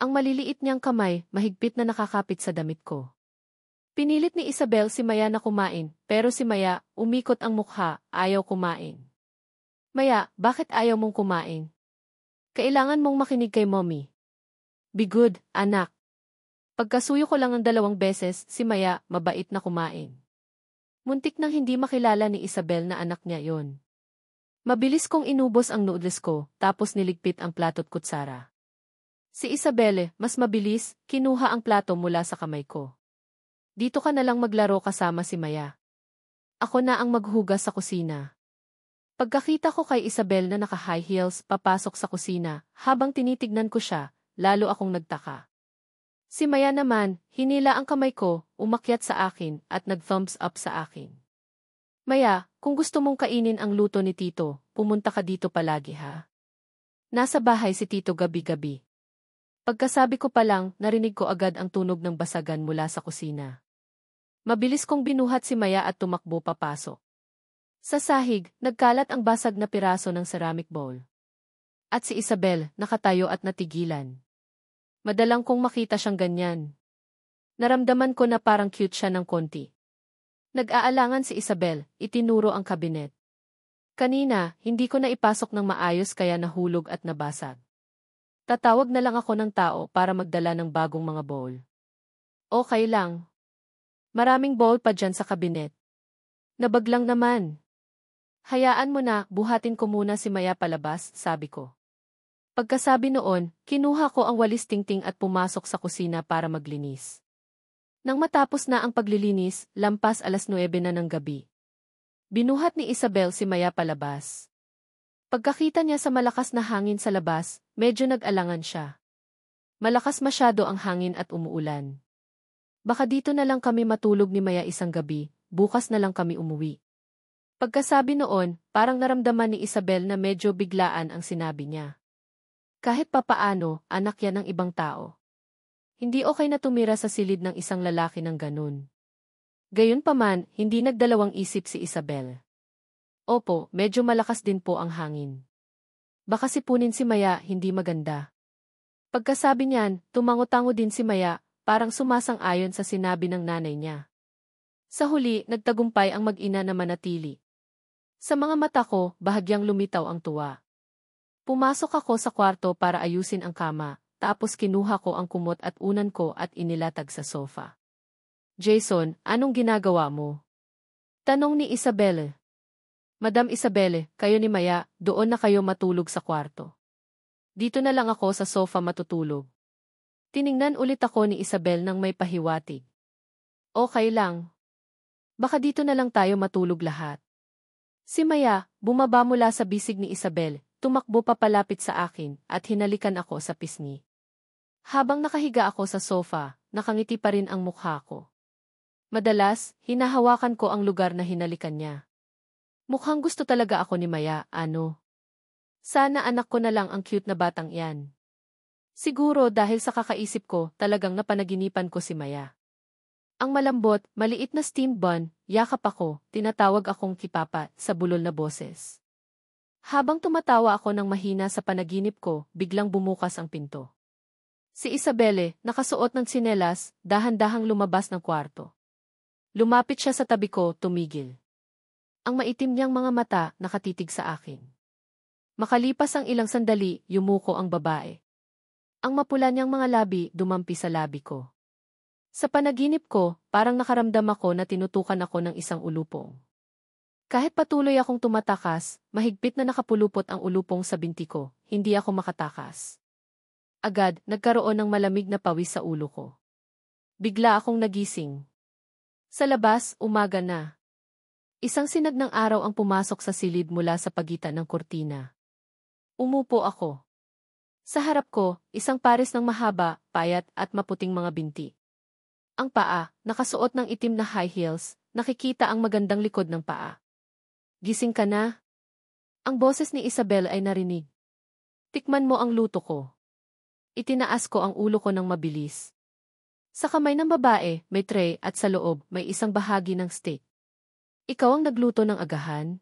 A: Ang maliliit niyang kamay, mahigpit na nakakapit sa damit ko. Pinilit ni Isabel si Maya na kumain, pero si Maya, umikot ang mukha, ayaw kumain. Maya, bakit ayaw mong kumain? Kailangan mong makinig kay mommy. Be good, anak. Pagkasuyo ko lang ng 2 beses, si Maya, mabait na kumain. Muntik nang hindi makilala ni Isabel na anak niya yon. Mabilis kong inubos ang noodles ko, tapos niligpit ang plato't kutsara. Si Isabel, mas mabilis, kinuha ang plato mula sa kamay ko. Dito ka na lang maglaro kasama si Maya. Ako na ang maghugas sa kusina. Pagkakita ko kay Isabel na naka-high heels, papasok sa kusina, habang tinitignan ko siya, lalo akong nagtaka. Si Maya naman, hinila ang kamay ko, umakyat sa akin, at nag-thumbs up sa akin. Maya, kung gusto mong kainin ang luto ni Tito, pumunta ka dito palagi ha. Nasa bahay si Tito gabi-gabi. Pagkasabi ko pa lang, narinig ko agad ang tunog ng basagan mula sa kusina. Mabilis kong binuhat si Maya at tumakbo papasok. Sa sahig, nagkalat ang basag na piraso ng ceramic bowl. At si Isabel, nakatayo at natigilan. Madalang kong makita siyang ganyan. Naramdaman ko na parang cute siya ng konti. Nag-aalangan si Isabel, itinuro ang kabinet. Kanina, hindi ko na ipasok ng maayos kaya nahulog at nabasag. Tatawag na lang ako ng tao para magdala ng bagong mga bowl. Okay lang. Maraming bowl pa dyan sa kabinet. Nabaglang naman. Hayaan mo na, buhatin ko muna si Maya palabas, sabi ko. Pagkasabi noon, kinuha ko ang walis tingting at pumasok sa kusina para maglinis. Nang matapos na ang paglilinis, lampas 9:00 na ng gabi. Binuhat ni Isabel si Maya palabas. Pagkakita niya sa malakas na hangin sa labas, medyo nag-alangan siya. Malakas masyado ang hangin at umuulan. Baka dito na lang kami matulog ni Maya isang gabi, bukas na lang kami umuwi. Pagkasabi noon, parang naramdaman ni Isabel na medyo biglaan ang sinabi niya. Kahit papaano, anak yan ng ibang tao. Hindi okay na tumira sa silid ng isang lalaki ng ganun. Gayunpaman, hindi nagdalawang isip si Isabel. Opo, medyo malakas din po ang hangin. Baka sipunin si Maya, hindi maganda. Pagkasabi niyan, tumango-tango din si Maya, parang sumasang-ayon sa sinabi ng nanay niya. Sa huli, nagtagumpay ang mag-ina na manatili. Sa mga mata ko, bahagyang lumitaw ang tuwa. Pumasok ako sa kwarto para ayusin ang kama, tapos kinuha ko ang kumot at unan ko at inilatag sa sofa. Jason, anong ginagawa mo? Tanong ni Isabel. Madam Isabel, kayo ni Maya, doon na kayo matulog sa kwarto. Dito na lang ako sa sofa matutulog. Tiningnan ulit ako ni Isabel nang may pahiwatig. Okay lang. Baka dito na lang tayo matulog lahat. Si Maya, bumaba mula sa bisig ni Isabel, tumakbo papalapit sa akin at hinalikan ako sa pisngi. Habang nakahiga ako sa sofa, nakangiti pa rin ang mukha ko. Madalas, hinahawakan ko ang lugar na hinalikan niya. Mukhang gusto talaga ako ni Maya, ano? Sana anak ko na lang ang cute na batang iyan. Siguro dahil sa kakaisip ko, talagang napanaginipan ko si Maya. Ang malambot, maliit na steamed bun, yakap ako, tinatawag akong kipapa, sa bulol na boses. Habang tumatawa ako ng mahina sa panaginip ko, biglang bumukas ang pinto. Si Isabelle, nakasuot ng tsinelas, dahan-dahang lumabas ng kwarto. Lumapit siya sa tabi ko, tumigil. Ang maitim niyang mga mata nakatitig sa akin. Makalipas ang ilang sandali, yumuko ang babae. Ang mapula niyang mga labi dumampi sa labi ko. Sa panaginip ko, parang nakaramdam ako na tinutukan ako ng isang ulupong. Kahit patuloy akong tumatakas, mahigpit na nakapulupot ang ulupong sa binti ko, hindi ako makatakas. Agad, nagkaroon ng malamig na pawis sa ulo ko. Bigla akong nagising. Sa labas, umaga na. Isang sinag ng araw ang pumasok sa silid mula sa pagitan ng kurtina. Umupo ako. Sa harap ko, isang pares ng mahaba, payat at maputing mga binti. Ang paa, nakasuot ng itim na high heels, nakikita ang magandang likod ng paa. Gising ka na? Ang boses ni Isabel ay narinig. Tikman mo ang luto ko. Itinaas ko ang ulo ko ng mabilis. Sa kamay ng babae, may tray at sa loob, may isang bahagi ng steak. Ikaw ang nagluto ng agahan?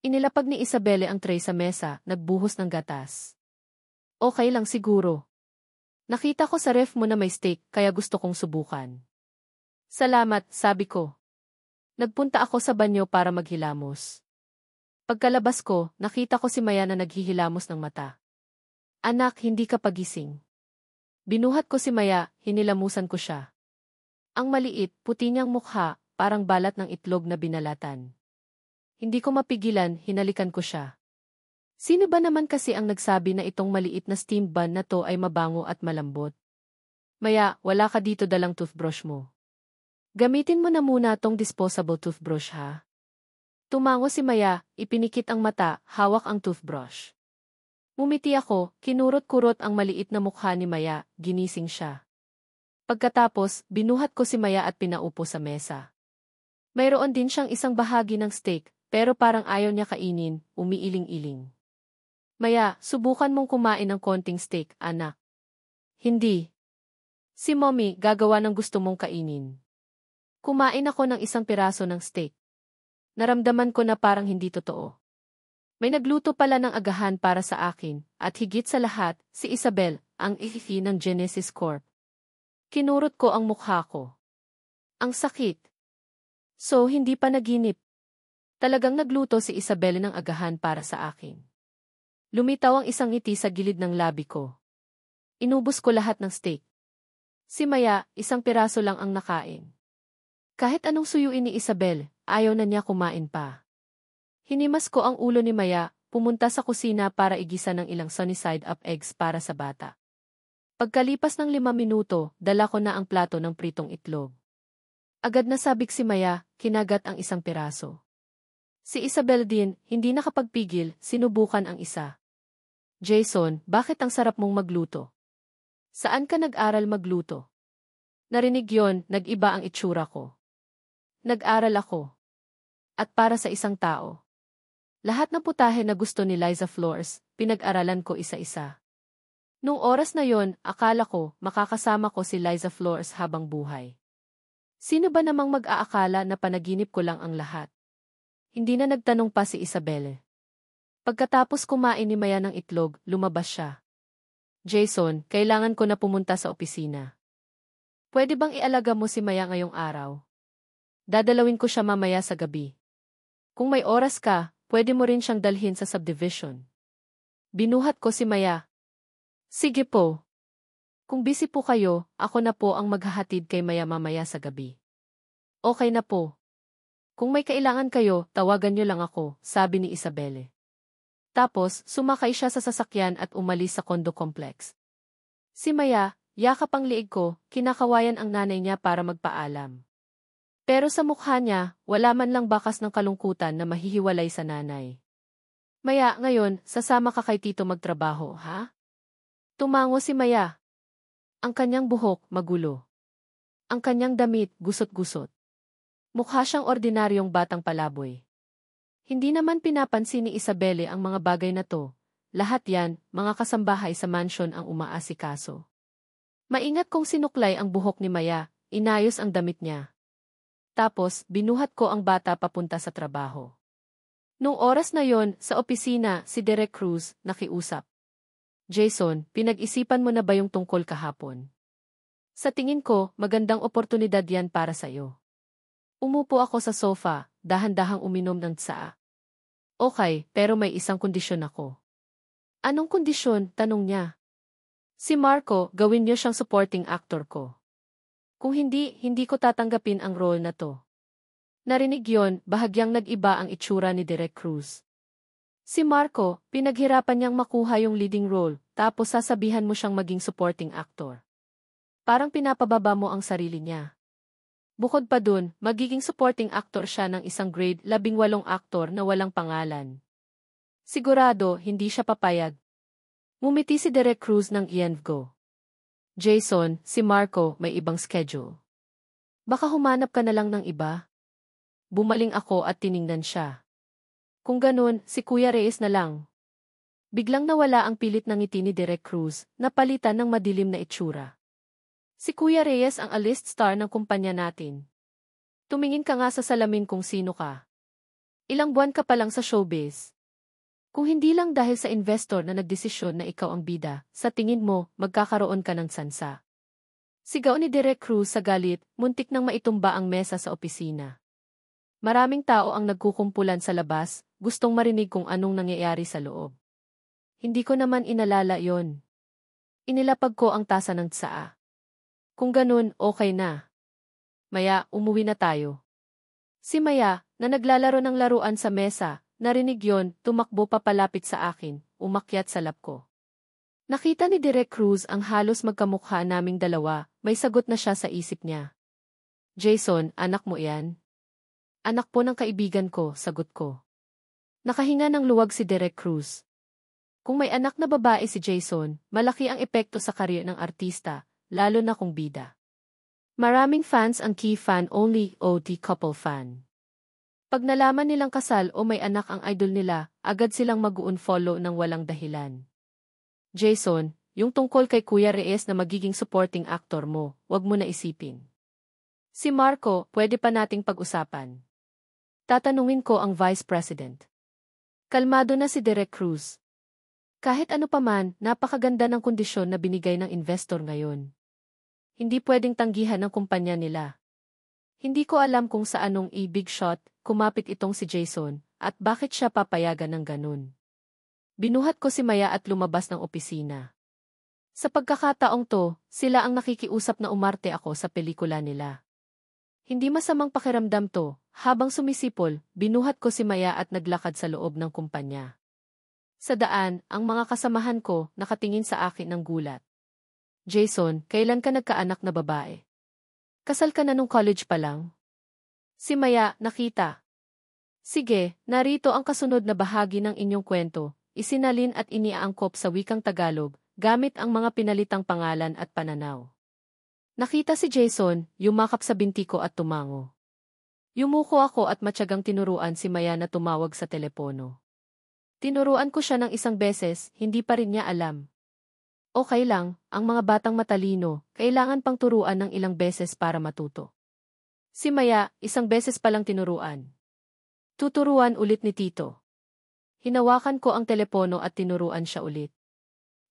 A: Inilapag ni Isabelle ang tray sa mesa, nagbuhos ng gatas. Okay lang siguro. Nakita ko sa ref mo na may steak kaya gusto kong subukan. Salamat, sabi ko. Nagpunta ako sa banyo para maghilamos. Pagkalabas ko, nakita ko si Maya na naghihilamos ng mata. Anak, hindi ka pagising. Binuhat ko si Maya, hinilamusan ko siya. Ang maliit, puti niyang mukha, parang balat ng itlog na binalatan. Hindi ko mapigilan, hinalikan ko siya. Sino ba naman kasi ang nagsabi na itong maliit na steamed bun na to ay mabango at malambot? Maya, wala ka dito dalang toothbrush mo. Gamitin mo na muna tong disposable toothbrush ha. Tumango si Maya, ipinikit ang mata, hawak ang toothbrush. Mumiti ako, kinurot-kurot ang maliit na mukha ni Maya, ginising siya. Pagkatapos, binuhat ko si Maya at pinaupo sa mesa. Mayroon din siyang isang bahagi ng steak, pero parang ayaw niya kainin, umiiling-iling. Maya, subukan mong kumain ng konting steak, anak. Hindi. Si Mommy, gagawa ng gusto mong kainin. Kumain ako ng isang piraso ng steak. Naramdaman ko na parang hindi totoo. May nagluto pala ng agahan para sa akin, at higit sa lahat, si Isabel, ang ihihi ng Genesis Corp. Kinurot ko ang mukha ko. Ang sakit. So, hindi pa naginip. Talagang nagluto si Isabel ng agahan para sa akin. Lumitaw ang isang ngiti sa gilid ng labi ko. Inubos ko lahat ng steak. Si Maya, isang piraso lang ang nakain. Kahit anong suyuin ni Isabel, ayaw na niya kumain pa. Hinimas ko ang ulo ni Maya, pumunta sa kusina para igisa ng ilang sunny-side-up eggs para sa bata. Pagkalipas ng 5 minuto, dala ko na ang plato ng pritong itlog. Agad na sabik si Maya, kinagat ang isang piraso. Si Isabel din, hindi nakapagpigil, sinubukan ang isa. Jason, bakit ang sarap mong magluto? Saan ka nag-aral magluto? Narinig yon, nag-iba ang itsura ko. Nag-aral ako. At para sa isang tao. Lahat ng putahe na gusto ni Liza Flores, pinag-aralan ko isa-isa. Nung oras na yon, akala ko, makakasama ko si Liza Flores habang buhay. Sino ba namang mag-aakala na panaginip ko lang ang lahat? Hindi na nagtanong pa si Isabel. Pagkatapos kumain ni Maya ng itlog, lumabas siya. Jason, kailangan ko na pumunta sa opisina. Pwede bang ialaga mo si Maya ngayong araw? Dadalawin ko siya mamaya sa gabi. Kung may oras ka, pwede mo rin siyang dalhin sa subdivision. Binuhat ko si Maya. Sige po. Kung busy po kayo, ako na po ang maghahatid kay Maya mamaya sa gabi. Okay na po. Kung may kailangan kayo, tawagan niyo lang ako, sabi ni Isabel. Tapos, sumakay siya sa sasakyan at umalis sa condo complex. Si Maya, yakap ang liig ko, kinakawayan ang nanay niya para magpaalam. Pero sa mukha niya, wala man lang bakas ng kalungkutan na mahihiwalay sa nanay. Maya, ngayon, sasama ka kay Tito magtrabaho, ha? Tumango si Maya. Ang kanyang buhok, magulo. Ang kanyang damit, gusot-gusot. Mukha siyang ordinaryong batang palaboy. Hindi naman pinapansin ni Isabelle ang mga bagay na to. Lahat yan, mga kasambahay sa mansyon ang umaasikaso. Maingat kong sinuklay ang buhok ni Maya, inayos ang damit niya. Tapos, binuhat ko ang bata papunta sa trabaho. Nung oras na yon, sa opisina, si Derek Cruz, nakiusap. Jason, pinag-isipan mo na ba yung tungkol kahapon? Sa tingin ko, magandang oportunidad yan para sa'yo. Umupo ako sa sofa, dahan-dahang uminom ng tsaa. Okay, pero may isang kondisyon ako. Anong kondisyon? Tanong niya. Si Marco, gawin niyo siyang supporting actor ko. Kung hindi, hindi ko tatanggapin ang role na to. Narinig yon, bahagyang nag-iba ang itsura ni Derek Cruz. Si Marco, pinaghirapan niyang makuha yung leading role, tapos sasabihan mo siyang maging supporting actor. Parang pinapababa mo ang sarili niya. Bukod pa dun, magiging supporting actor siya ng isang grade 18 aktor na walang pangalan. Sigurado, hindi siya papayag. Ngumiti si Derek Cruz ng Ienvgo. Jason, si Marco, may ibang schedule. Baka humanap ka na lang ng iba? Bumaling ako at tiningnan siya. Kung ganun, si Kuya Reyes na lang. Biglang nawala ang pilit ng ngiti ni Derek Cruz, napalitan ng madilim na itsura. Si Kuya Reyes ang A-list star ng kumpanya natin. Tumingin ka nga sa salamin kung sino ka. Ilang buwan ka pa lang sa showbiz. Kung hindi lang dahil sa investor na nagdesisyon na ikaw ang bida, sa tingin mo, magkakaroon ka ng tsansa. Sigaw ni Direk Cruz sa galit, muntik nang maitumba ang mesa sa opisina. Maraming tao ang nagkukumpulan sa labas, gustong marinig kung anong nangyayari sa loob. Hindi ko naman inalala yon. Inilapag ko ang tasa ng tsaa. Kung ganun, okay na. Maya, umuwi na tayo. Si Maya, na naglalaro ng laruan sa mesa, narinig yon, tumakbo papalapit sa akin, umakyat sa lap ko. Nakita ni Direk Cruz ang halos magkamukha naming dalawa, may sagot na siya sa isip niya. Jason, anak mo yan? Anak po ng kaibigan ko, sagot ko. Nakahinga ng luwag si Direk Cruz. Kung may anak na babae si Jason, malaki ang epekto sa karyer ng artista, lalo na kung bida. Maraming fans ang key fan only o the couple fan. Pag nalaman nilang kasal o may anak ang idol nila, agad silang mag-unfollow ng walang dahilan. Jason, yung tungkol kay Kuya Reyes na magiging supporting actor mo, wag mo na isipin. Si Marco, pwede pa nating pag-usapan. Tatanungin ko ang Vice President. Kalmado na si Direk Cruz. Kahit ano pa man, napakaganda ng kondisyon na binigay ng investor ngayon. Hindi pwedeng tanggihan ng kumpanya nila. Hindi ko alam kung sa anong big shot, kumapit itong si Jason, at bakit siya papayagan ng ganun. Binuhat ko si Maya at lumabas ng opisina. Sa pagkakataong to, sila ang nakikiusap na umarte ako sa pelikula nila. Hindi masamang pakiramdam to, habang sumisipol, binuhat ko si Maya at naglakad sa loob ng kumpanya. Sa daan, ang mga kasamahan ko nakatingin sa akin ng gulat. Jason, kailan ka nagkaanak na babae? Kasal ka na nung college pa lang? Si Maya, nakita. Sige, narito ang kasunod na bahagi ng inyong kwento, isinalin at iniaangkop sa wikang Tagalog, gamit ang mga pinalitang pangalan at pananaw. Nakita si Jason, yumakap sa binti ko at tumango. Yumuko ako at matyagang tinuruan si Maya na tumawag sa telepono. Tinuruan ko siya ng isang beses, hindi pa rin niya alam. Okay lang, ang mga batang matalino, kailangan pang turuan ng ilang beses para matuto. Si Maya, isang beses palang tinuruan. Tuturuan ulit ni Tito. Hinawakan ko ang telepono at tinuruan siya ulit.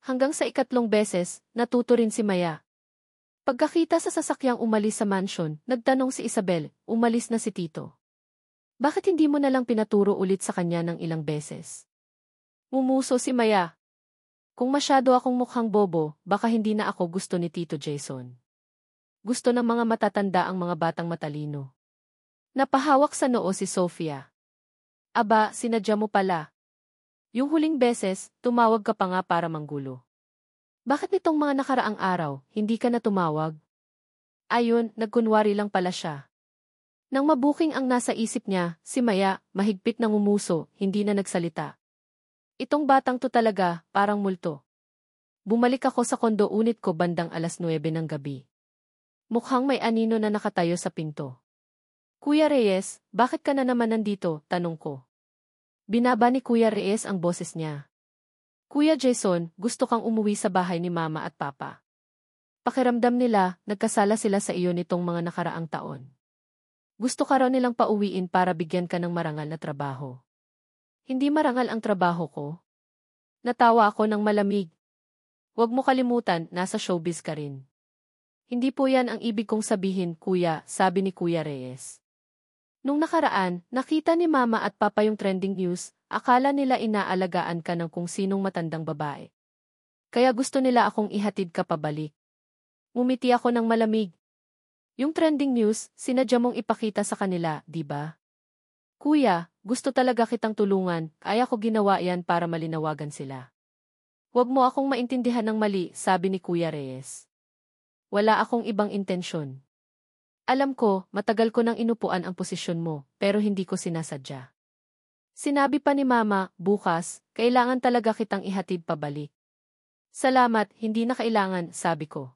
A: Hanggang sa ikatlong beses, natuto rin si Maya. Pagkakita sa sasakyang umalis sa mansion, nagtanong si Isabel, umalis na si Tito. Bakit hindi mo na lang pinaturo ulit sa kanya ng ilang beses? Mumuso si Maya. Kung masyado akong mukhang bobo, baka hindi na ako gusto ni Tito Jason. Gusto ng mga matatanda ang mga batang matalino. Napahawak sa noo si Sofia. Aba, sinadya mo pala. Yung huling beses, tumawag ka pa nga para manggulo. Bakit nitong mga nakaraang araw, hindi ka na tumawag? Ayun, nagkunwari lang pala siya. Nang mabuking ang nasa isip niya, si Maya, mahigpit na ngumuso, hindi na nagsalita. Itong batang to talaga, parang multo. Bumalik ako sa kondo unit ko bandang 9:00 ng gabi. Mukhang may anino na nakatayo sa pinto. Kuya Reyes, bakit ka na naman nandito? Tanong ko. Binaba ni Kuya Reyes ang boses niya. Kuya Jason, gusto kang umuwi sa bahay ni Mama at Papa. Pakiramdam nila, nagkasala sila sa iyo nitong mga nakaraang taon. Gusto ka raw nilang pauwiin para bigyan ka ng marangal na trabaho. Hindi marangal ang trabaho ko. Natawa ako ng malamig. Huwag mo kalimutan, nasa showbiz ka rin. Hindi po yan ang ibig kong sabihin, kuya, sabi ni Kuya Reyes. Nung nakaraan, nakita ni Mama at Papa yung trending news, akala nila inaalagaan ka ng kung sinong matandang babae. Kaya gusto nila akong ihatid ka pabalik. Ngumiti ako ng malamig. Yung trending news, sinadya mong ipakita sa kanila, di ba? Kuya, gusto talaga kitang tulungan, kaya ko ginawa yan para malinawagan sila. Huwag mo akong maintindihan ng mali, sabi ni Kuya Reyes. Wala akong ibang intensyon. Alam ko, matagal ko nang inupuan ang posisyon mo, pero hindi ko sinasadya. Sinabi pa ni Mama, bukas, kailangan talaga kitang ihatid pabalik. Salamat, hindi na kailangan, sabi ko.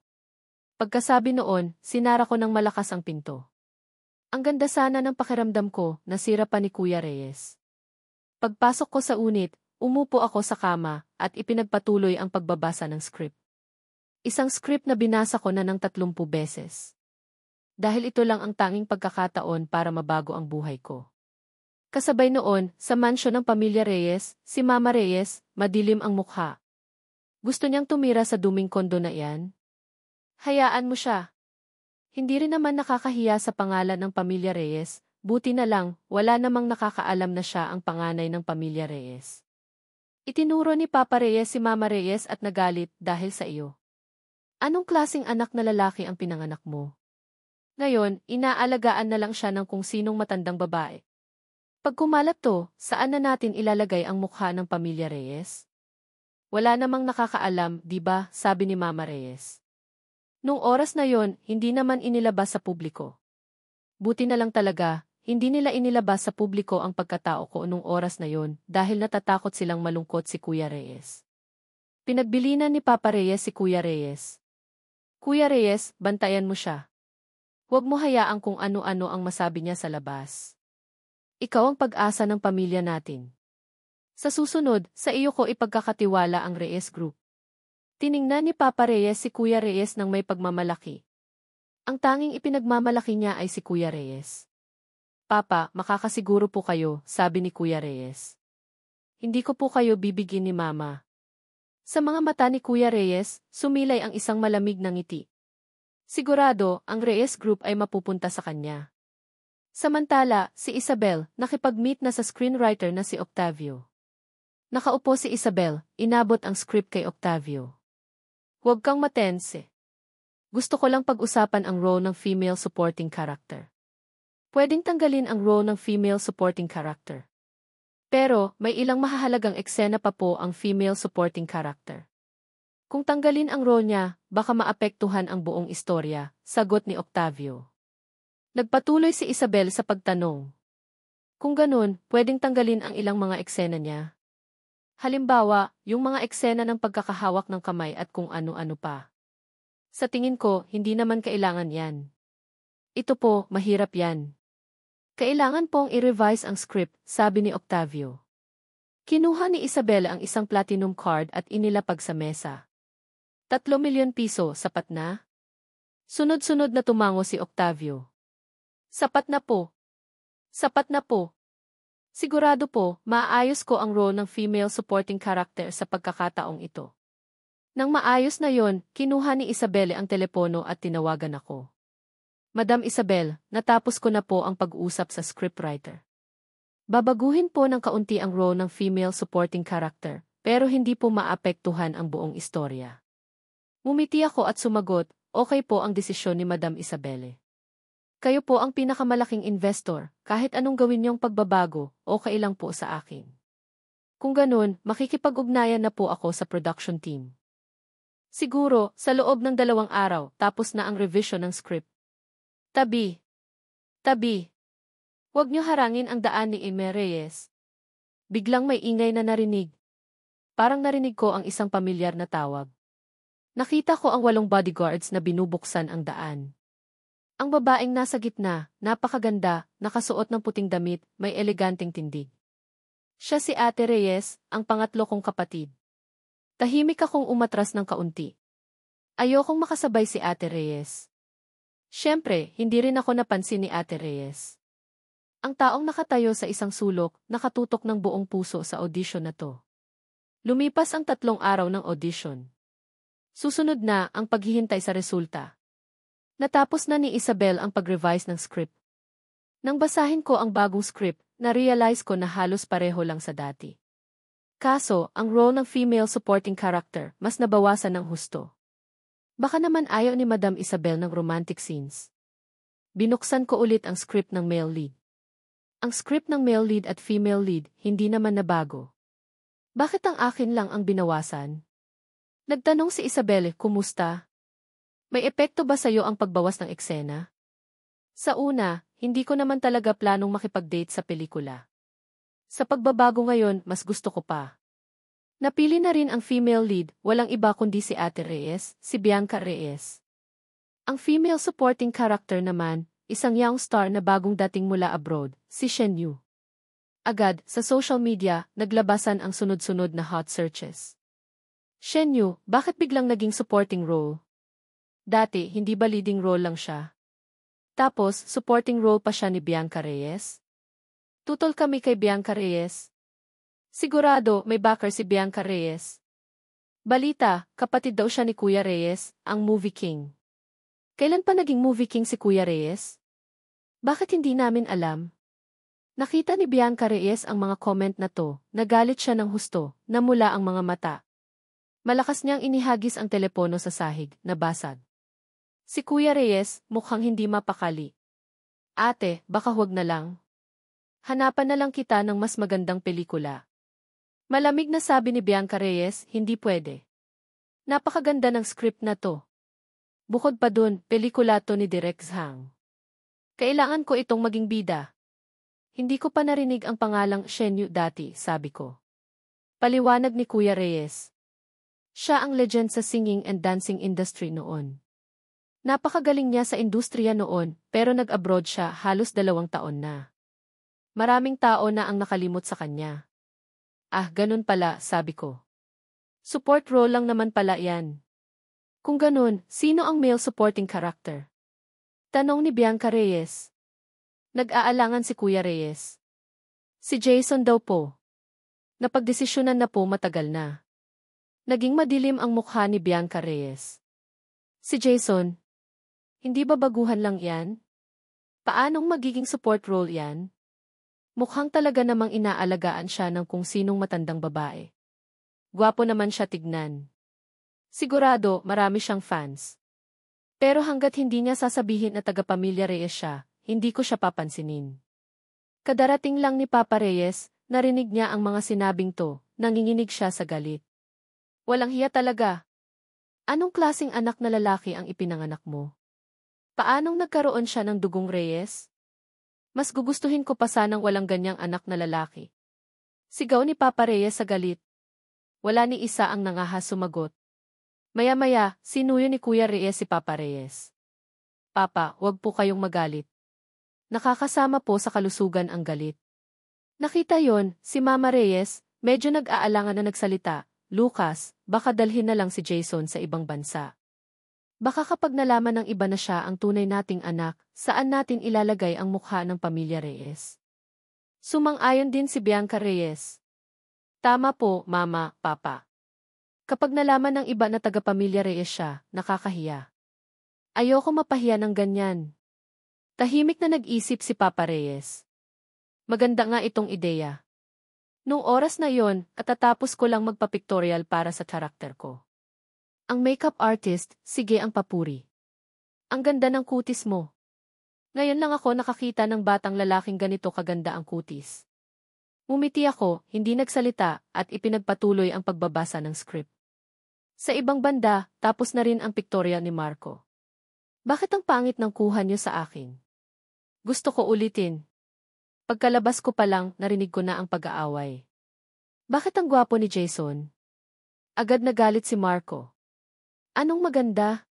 A: Pagkasabi noon, sinara ko ng malakas ang pinto. Ang ganda sana ng pakiramdam ko, nasira pa ni Kuya Reyes. Pagpasok ko sa unit, umupo ako sa kama, at ipinagpatuloy ang pagbabasa ng script. Isang script na binasa ko na ng 30 beses. Dahil ito lang ang tanging pagkakataon para mabago ang buhay ko. Kasabay noon, sa mansyon ng pamilya Reyes, si Mama Reyes, madilim ang mukha. Gusto niyang tumira sa duming kondo na iyan? Hayaan mo siya. Hindi rin naman nakakahiya sa pangalan ng pamilya Reyes, buti na lang, wala namang nakakaalam na siya ang panganay ng pamilya Reyes. Itinuro ni Papa Reyes si Mama Reyes at nagalit dahil sa iyo. Anong klaseng anak na lalaki ang pinanganak mo? Ngayon, inaalagaan na lang siya ng kung sinong matandang babae. Pag kumalat to, saan na natin ilalagay ang mukha ng pamilya Reyes? Wala namang nakakaalam, di ba, sabi ni Mama Reyes. Nung oras na yon, hindi naman inilabas sa publiko. Buti na lang talaga, hindi nila inilabas sa publiko ang pagkatao ko nung oras na yon dahil natatakot silang malungkot si Kuya Reyes. Pinagbilinan ni Papa Reyes si Kuya Reyes. Kuya Reyes, bantayan mo siya. Huwag mo hayaang kung ano-ano ang masabi niya sa labas. Ikaw ang pag-asa ng pamilya natin. Sa susunod, sa iyo ko ipagkakatiwala ang Reyes Group. Tiningnan ni Papa Reyes si Kuya Reyes ng may pagmamalaki. Ang tanging ipinagmamalaki niya ay si Kuya Reyes. Papa, makakasiguro po kayo, sabi ni Kuya Reyes. Hindi ko po kayo bibigyan ni Mama. Sa mga mata ni Kuya Reyes, sumilay ang isang malamig na ngiti. Sigurado, ang Reyes Group ay mapupunta sa kanya. Samantala, si Isabel, nakipag-meet na sa screenwriter na si Octavio. Nakaupo si Isabel, inabot ang script kay Octavio. Huwag kang matense. Gusto ko lang pag-usapan ang role ng female supporting character. Pwedeng tanggalin ang role ng female supporting character. Pero, may ilang mahahalagang eksena pa po ang female supporting character. Kung tanggalin ang role niya, baka maapektuhan ang buong istorya, sagot ni Octavio. Nagpatuloy si Isabel sa pagtanong. Kung ganun, pwedeng tanggalin ang ilang mga eksena niya. Halimbawa, yung mga eksena ng pagkakahawak ng kamay at kung ano-ano pa. Sa tingin ko, hindi naman kailangan yan. Ito po, mahirap yan. Kailangan pong i-revise ang script, sabi ni Octavio. Kinuha ni Isabel ang isang platinum card at inilapag sa mesa. 3 milyon piso, sapat na? Sunod-sunod na tumango si Octavio. Sapat na po. Sapat na po. Sigurado po, maayos ko ang role ng female supporting character sa pagkakataong ito. Nang maayos na yon, kinuha ni Isabel ang telepono at tinawagan ako. Madam Isabel, natapos ko na po ang pag-uusap sa scriptwriter. Babaguhin po ng kaunti ang role ng female supporting character, pero hindi po maapektuhan ang buong istorya. Ngumiti ako at sumagot, okay po ang desisyon ni Madam Isabelle. Kayo po ang pinakamalaking investor, kahit anong gawin niyong pagbabago, okay lang po sa akin. Kung ganun, makikipag-ugnayan na po ako sa production team. Siguro, sa loob ng 2 araw, tapos na ang revision ng script. Tabi. Tabi. Huwag niyo harangin ang daan ni Ime Reyes. Biglang may ingay na narinig. Parang narinig ko ang isang pamilyar na tawag. Nakita ko ang 8 bodyguards na binubuksan ang daan. Ang babaeng nasa gitna, napakaganda, nakasuot ng puting damit, may eleganteng tindig. Siya si Ate Reyes, ang pangatlo kong kapatid. Tahimik akong umatras ng kaunti. Ayokong makasabay si Ate Reyes. Siyempre, hindi rin ako napansin ni Ate Reyes. Ang taong nakatayo sa isang sulok, nakatutok ng buong puso sa audition na to. Lumipas ang 3 araw ng audition. Susunod na ang paghihintay sa resulta. Natapos na ni Isabel ang pag-revise ng script. Nang basahin ko ang bagong script, na-realize ko na halos pareho lang sa dati. Kaso, ang role ng female supporting character, mas nabawasan ng husto. Baka naman ayaw ni Madam Isabel ng romantic scenes. Binuksan ko ulit ang script ng male lead. Ang script ng male lead at female lead, hindi naman nabago. Bakit ang akin lang ang binawasan? Nagtanong si Isabel, kumusta? May epekto ba sa'yo ang pagbawas ng eksena? Sa una, hindi ko naman talaga planong makipag-date sa pelikula. Sa pagbabago ngayon, mas gusto ko pa. Napili na rin ang female lead, walang iba kundi si Ate Reyes, si Bianca Reyes. Ang female supporting character naman, isang young star na bagong dating mula abroad, si Shen Yu. Agad, sa social media, naglabasan ang sunod-sunod na hot searches. Shen Yu, bakit biglang naging supporting role? Dati, hindi ba leading role lang siya? Tapos, supporting role pa siya ni Bianca Reyes? Tutol kami kay Bianca Reyes. Sigurado may backer si Bianca Reyes. Balita, kapatid daw siya ni Kuya Reyes, ang movie king. Kailan pa naging movie king si Kuya Reyes? Bakit hindi namin alam? Nakita ni Bianca Reyes ang mga comment na to, nagalit siya ng husto, namula ang mga mata. Malakas niyang inihagis ang telepono sa sahig, nabasag. Si Kuya Reyes, mukhang hindi mapakali. Ate, baka huwag na lang. Hanapan na lang kita ng mas magandang pelikula. Malamig na sabi ni Bianca Reyes, hindi pwede. Napakaganda ng script na to. Bukod pa dun, pelikula to ni Direk Zhang. Kailangan ko itong maging bida. Hindi ko pa narinig ang pangalang Shen Yu dati, sabi ko. Paliwanag ni Kuya Reyes. Siya ang legend sa singing and dancing industry noon. Napakagaling niya sa industriya noon, pero nag-abroad siya halos 2 taon na. Maraming tao na ang nakalimot sa kanya. Ah, ganun pala, sabi ko. Support role lang naman pala yan. Kung ganun, sino ang male supporting character? Tanong ni Bianca Reyes. Nag-aalangan si Kuya Reyes. Si Jason daw po. Napagdesisyonan na po matagal na. Naging madilim ang mukha ni Bianca Reyes. Si Jason? Hindi ba baguhan lang yan? Paanong magiging support role yan? Mukhang talaga namang inaalagaan siya ng kung sinong matandang babae. Gwapo naman siya tignan. Sigurado, marami siyang fans. Pero hanggat hindi niya sasabihin na taga-pamilya Reyes siya, hindi ko siya papansinin. Kadarating lang ni Papa Reyes, narinig niya ang mga sinabing to, nanginginig siya sa galit. Walang hiya talaga. Anong klaseng anak na lalaki ang ipinanganak mo? Paanong nagkaroon siya ng dugong Reyes? Mas gugustuhin ko pa sanang walang ganyang anak na lalaki. Sigaw ni Papa Reyes sa galit. Wala ni isa ang nangahas sumagot. Maya-maya, sinuyo ni Kuya Reyes si Papa Reyes. Papa, wag po kayong magalit. Nakakasama po sa kalusugan ang galit. Nakita yon, si Mama Reyes, medyo nag-aalangan na nagsalita. Lucas, baka dalhin na lang si Jason sa ibang bansa. Baka kapag nalaman ng iba na siya ang tunay nating anak, saan natin ilalagay ang mukha ng pamilya Reyes? Sumang-ayon din si Bianca Reyes. Tama po, Mama, Papa. Kapag nalaman ng iba na taga-pamilya Reyes siya, nakakahiya. Ayoko mapahiya ng ganyan. Tahimik na nag-isip si Papa Reyes. Maganda nga itong ideya. Nung oras na yon, katatapos ko lang magpa-pictorial para sa karakter ko. Ang makeup artist, sige ang papuri. Ang ganda ng kutis mo. Ngayon lang ako nakakita ng batang lalaking ganito kaganda ang kutis. Umiti ako, hindi nagsalita, at ipinagpatuloy ang pagbabasa ng script. Sa ibang banda, tapos na rin ang pictorial ni Marco. Bakit ang pangit ng kuha niyo sa akin? Gusto ko ulitin. Pagkalabas ko pa lang, narinig ko na ang pag-aaway. Bakit ang gwapo ni Jason? Agad nagalit si Marco. Anong maganda?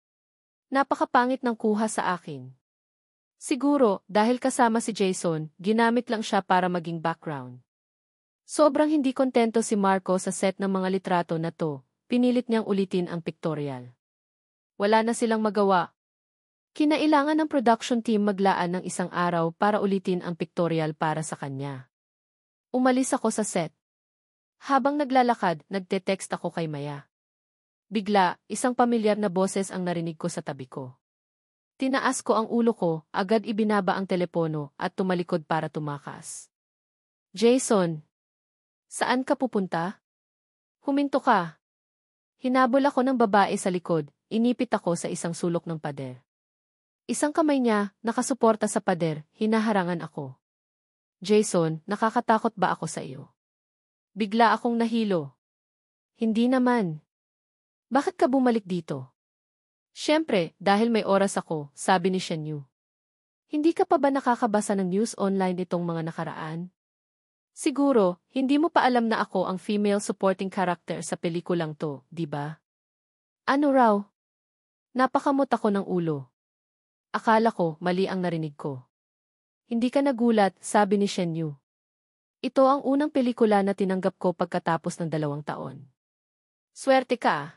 A: Napakapangit ng kuha sa akin. Siguro, dahil kasama si Jason, ginamit lang siya para maging background. Sobrang hindi kontento si Marco sa set ng mga litrato na to, pinilit niyang ulitin ang pictorial. Wala na silang magawa. Kinailangan ng production team maglaan ng 1 araw para ulitin ang pictorial para sa kanya. Umalis ako sa set. Habang naglalakad, nagte-text ako kay Maya. Bigla, isang pamilyar na boses ang narinig ko sa tabi ko. Tinaas ko ang ulo ko, agad ibinaba ang telepono at tumalikod para tumakas. Jason! Saan ka pupunta? Huminto ka. Hinabol ako ng babae sa likod, inipit ako sa isang sulok ng pader. Isang kamay niya, nakasuporta sa pader, hinaharangan ako. Jason, nakakatakot ba ako sa iyo? Bigla akong nahilo. Hindi naman. Bakit ka bumalik dito? Siyempre, dahil may oras ako, sabi ni Shen Yu. Hindi ka pa ba nakakabasa ng news online itong mga nakaraan? Siguro, hindi mo pa alam na ako ang female supporting character sa pelikulang to, di ba? Ano raw? Napakamot ako ng ulo. Akala ko, mali ang narinig ko. Hindi ka nagulat, sabi ni Shen Yu. Ito ang unang pelikula na tinanggap ko pagkatapos ng 2 taon. Swerte ka ah.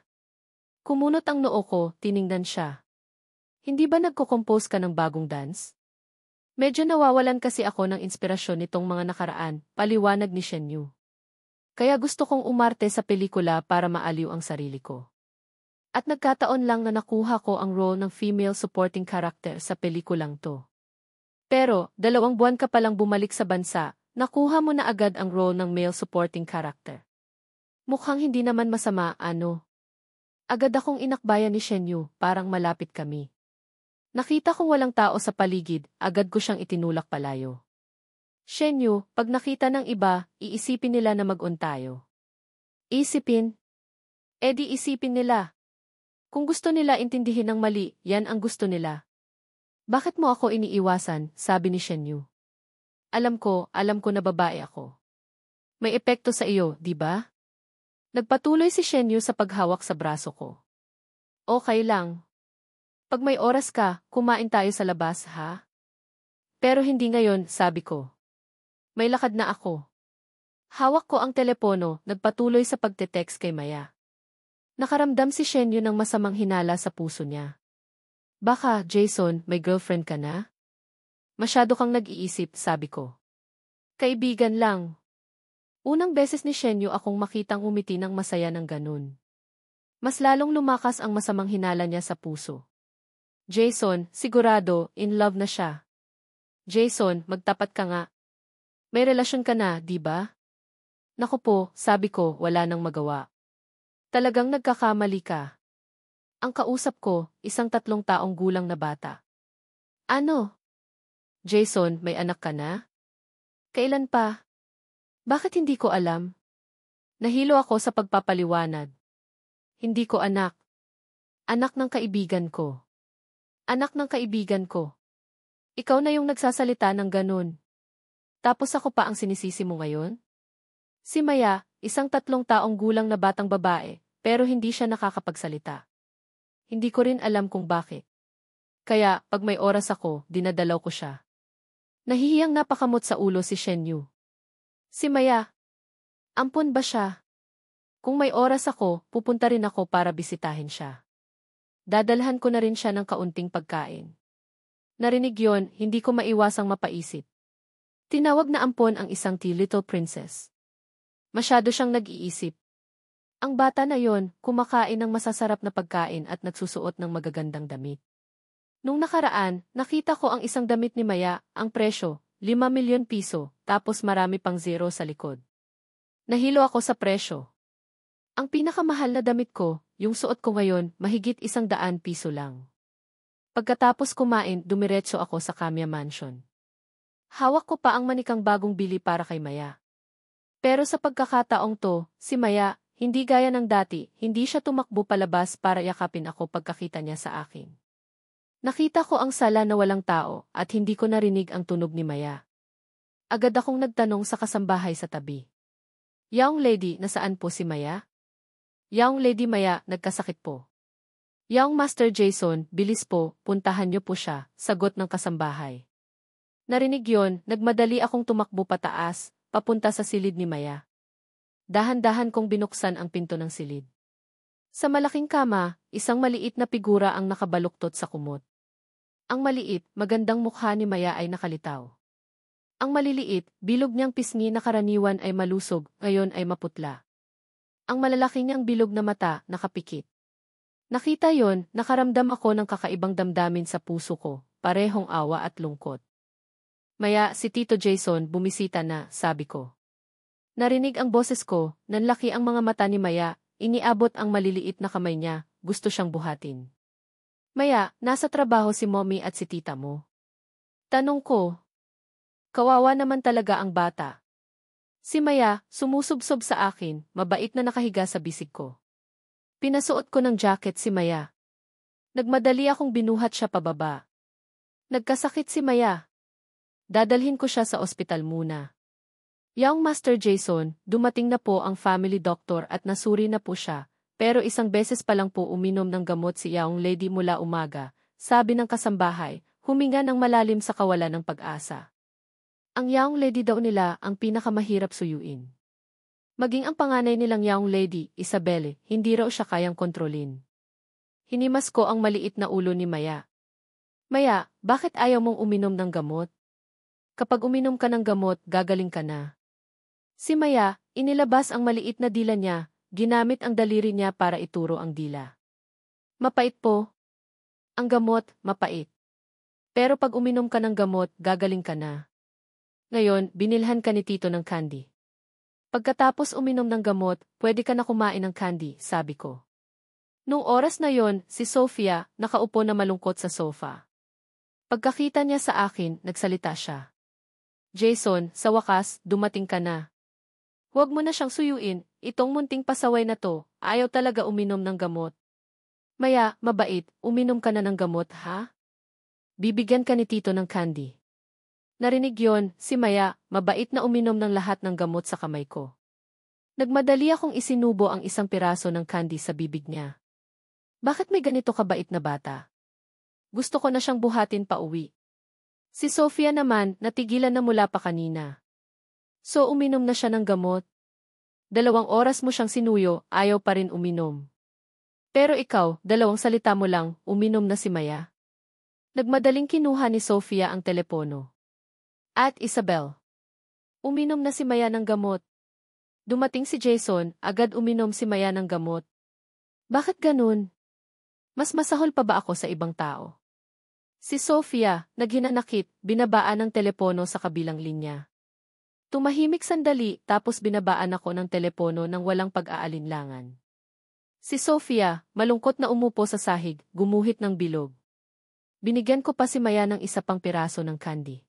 A: Kumunot ang noo ko, tiningnan siya. Hindi ba nagko-compose ka ng bagong dance? Medyo nawawalan kasi ako ng inspirasyon nitong mga nakaraan, paliwanag ni Shenyu. Kaya gusto kong umarte sa pelikula para maaliw ang sarili ko. At nagkataon lang na nakuha ko ang role ng female supporting character sa pelikulang to. Pero, 2 buwan ka palang bumalik sa bansa, nakuha mo na agad ang role ng male supporting character. Mukhang hindi naman masama, ano? Agad akong inakbayan ni Shenyu, parang malapit kami. Nakita kong walang tao sa paligid, agad ko siyang itinulak palayo. Shenyu, pag nakita ng iba, iisipin nila na mag-on tayo. Isipin? Di isipin nila. Kung gusto nila intindihin ng mali, yan ang gusto nila. Bakit mo ako iniiwasan, sabi ni Shenyu. Alam ko na babae ako. May epekto sa iyo, di ba? Nagpatuloy si Shenyu sa paghawak sa braso ko. Okay lang. Pag may oras ka, kumain tayo sa labas, ha? Pero hindi ngayon, sabi ko. May lakad na ako. Hawak ko ang telepono, nagpatuloy sa pagte-text kay Maya. Nakaramdam si Shenyu ng masamang hinala sa puso niya. Baka, Jason, may girlfriend ka na? Masyado kang nag-iisip, sabi ko. Kaibigan lang. Unang beses ni Shenyu akong makitang umiti ng masaya ng ganun. Mas lalong lumakas ang masamang hinala niya sa puso. Jason, sigurado, in love na siya. Jason, magtapat ka nga. May relasyon ka na, di ba? Naku po, sabi ko, wala nang magawa. Talagang nagkakamali ka. Ang kausap ko, isang 3 taong gulang na bata. Ano? Jason, may anak ka na? Kailan pa? Bakit hindi ko alam? Nahilo ako sa pagpapaliwanag. Hindi ko anak. Anak ng kaibigan ko. Anak ng kaibigan ko. Ikaw na yung nagsasalita ng ganun. Tapos ako pa ang sinisisi mo ngayon? Si Maya, isang 3 taong gulang na batang babae, pero hindi siya nakakapagsalita. Hindi ko rin alam kung bakit. Kaya, pag may oras ako, dinadalaw ko siya. Nahihiyang napakamot sa ulo si Shenyu. Si Maya. Ampun ba siya? Kung may oras ako, pupunta rin ako para bisitahin siya. Dadalhan ko na rin siya ng kaunting pagkain. Narinig yon, hindi ko maiwasang mapaisip. Tinawag na ampon ang isang little princess. Masyado siyang nag-iisip. Ang bata na yon, kumakain ng masasarap na pagkain at nagsusuot ng magagandang damit. Nung nakaraan, nakita ko ang isang damit ni Maya, ang presyo, 5 milyon piso, tapos marami pang zero sa likod. Nahilo ako sa presyo. Ang pinakamahal na damit ko, yung suot ko ngayon, mahigit 100 piso lang. Pagkatapos kumain, dumiretso ako sa Kamya Mansion. Hawak ko pa ang manikang bagong bili para kay Maya. Pero sa pagkakataong to, si Maya, hindi gaya ng dati, hindi siya tumakbo palabas para yakapin ako pagkakita niya sa akin. Nakita ko ang sala na walang tao at hindi ko narinig ang tunog ni Maya. Agad akong nagtanong sa kasambahay sa tabi. Young lady, nasaan po si Maya? Young lady Maya, nagkasakit po. Young Master Jason, bilis po, puntahan niyo po siya, sagot ng kasambahay. Narinig yon, nagmadali akong tumakbo pataas, papunta sa silid ni Maya. Dahan-dahan kong binuksan ang pinto ng silid. Sa malaking kama, isang maliit na figura ang nakabaluktot sa kumot. Ang maliit, magandang mukha ni Maya ay nakalitaw. Ang maliliit, bilog niyang pisngi na karaniwan ay malusog, ngayon ay maputla. Ang malalaki niyang bilog na mata, nakapikit. Nakita yon, nakaramdam ako ng kakaibang damdamin sa puso ko, parehong awa at lungkot. Maya, si Tito Jason, bumisita na, sabi ko. Narinig ang boses ko, nanlaki ang mga mata ni Maya, iniabot ang maliliit na kamay niya, gusto siyang buhatin. Maya, nasa trabaho si mommy at si tita mo. Tanong ko. Kawawa naman talaga ang bata. Si Maya, sumusubsob sa akin, mabait na nakahiga sa bisig ko. Pinasuot ko ng jacket si Maya. Nagmadali akong binuhat siya pababa. Nagkasakit si Maya. Dadalhin ko siya sa ospital muna. Young Master Jason, dumating na po ang family doctor at nasuri na po siya, pero isang beses pa lang po uminom ng gamot si Young Lady mula umaga, sabi ng kasambahay, huminga ng malalim sa kawalan ng pag-asa. Ang Young Lady daw nila ang pinakamahirap suyuin. Maging ang panganay nilang Young Lady, Isabelle, hindi raw siya kayang kontrolin. Hinimas ko ang maliit na ulo ni Maya. Maya, bakit ayaw mong uminom ng gamot? Kapag uminom ka ng gamot, gagaling ka na. Si Maya, inilabas ang maliit na dila niya, ginamit ang daliri niya para ituro ang dila. Mapait po. Ang gamot, mapait. Pero pag uminom ka ng gamot, gagaling ka na. Ngayon, binilhan ka ni Tito ng candy. Pagkatapos uminom ng gamot, pwede ka na kumain ng candy, sabi ko. Nung oras na yon, si Sofia, nakaupo na malungkot sa sofa. Pagkakita niya sa akin, nagsalita siya. Jason, sa wakas, dumating ka na. Huwag mo na siyang suyuin, itong munting pasaway na to, ayaw talaga uminom ng gamot. Maya, mabait, uminom ka na ng gamot, ha? Bibigyan ka ni Tito ng candy. Narinig yon, si Maya, mabait na uminom ng lahat ng gamot sa kamay ko. Nagmadali akong isinubo ang isang piraso ng candy sa bibig niya. Bakit may ganito kabait na bata? Gusto ko na siyang buhatin pa uwi. Si Sofia naman, natigilan na mula pa kanina. So uminom na siya ng gamot. 2 oras mo siyang sinuyo, ayaw pa rin uminom. Pero ikaw, 2 salita mo lang, uminom na si Maya. Nagmadaling kinuha ni Sofia ang telepono. At Isabel. Uminom na si Maya ng gamot. Dumating si Jason, agad uminom si Maya ng gamot. Bakit ganun? Mas masahol pa ba ako sa ibang tao? Si Sofia, naghinanakit, binabaan ng telepono sa kabilang linya. Tumahimik sandali tapos binabaan ako ng telepono nang walang pag-aalinlangan. Si Sofia, malungkot na umupo sa sahig, gumuhit ng bilog. Binigyan ko pa si Maya ng isa pang piraso ng candy.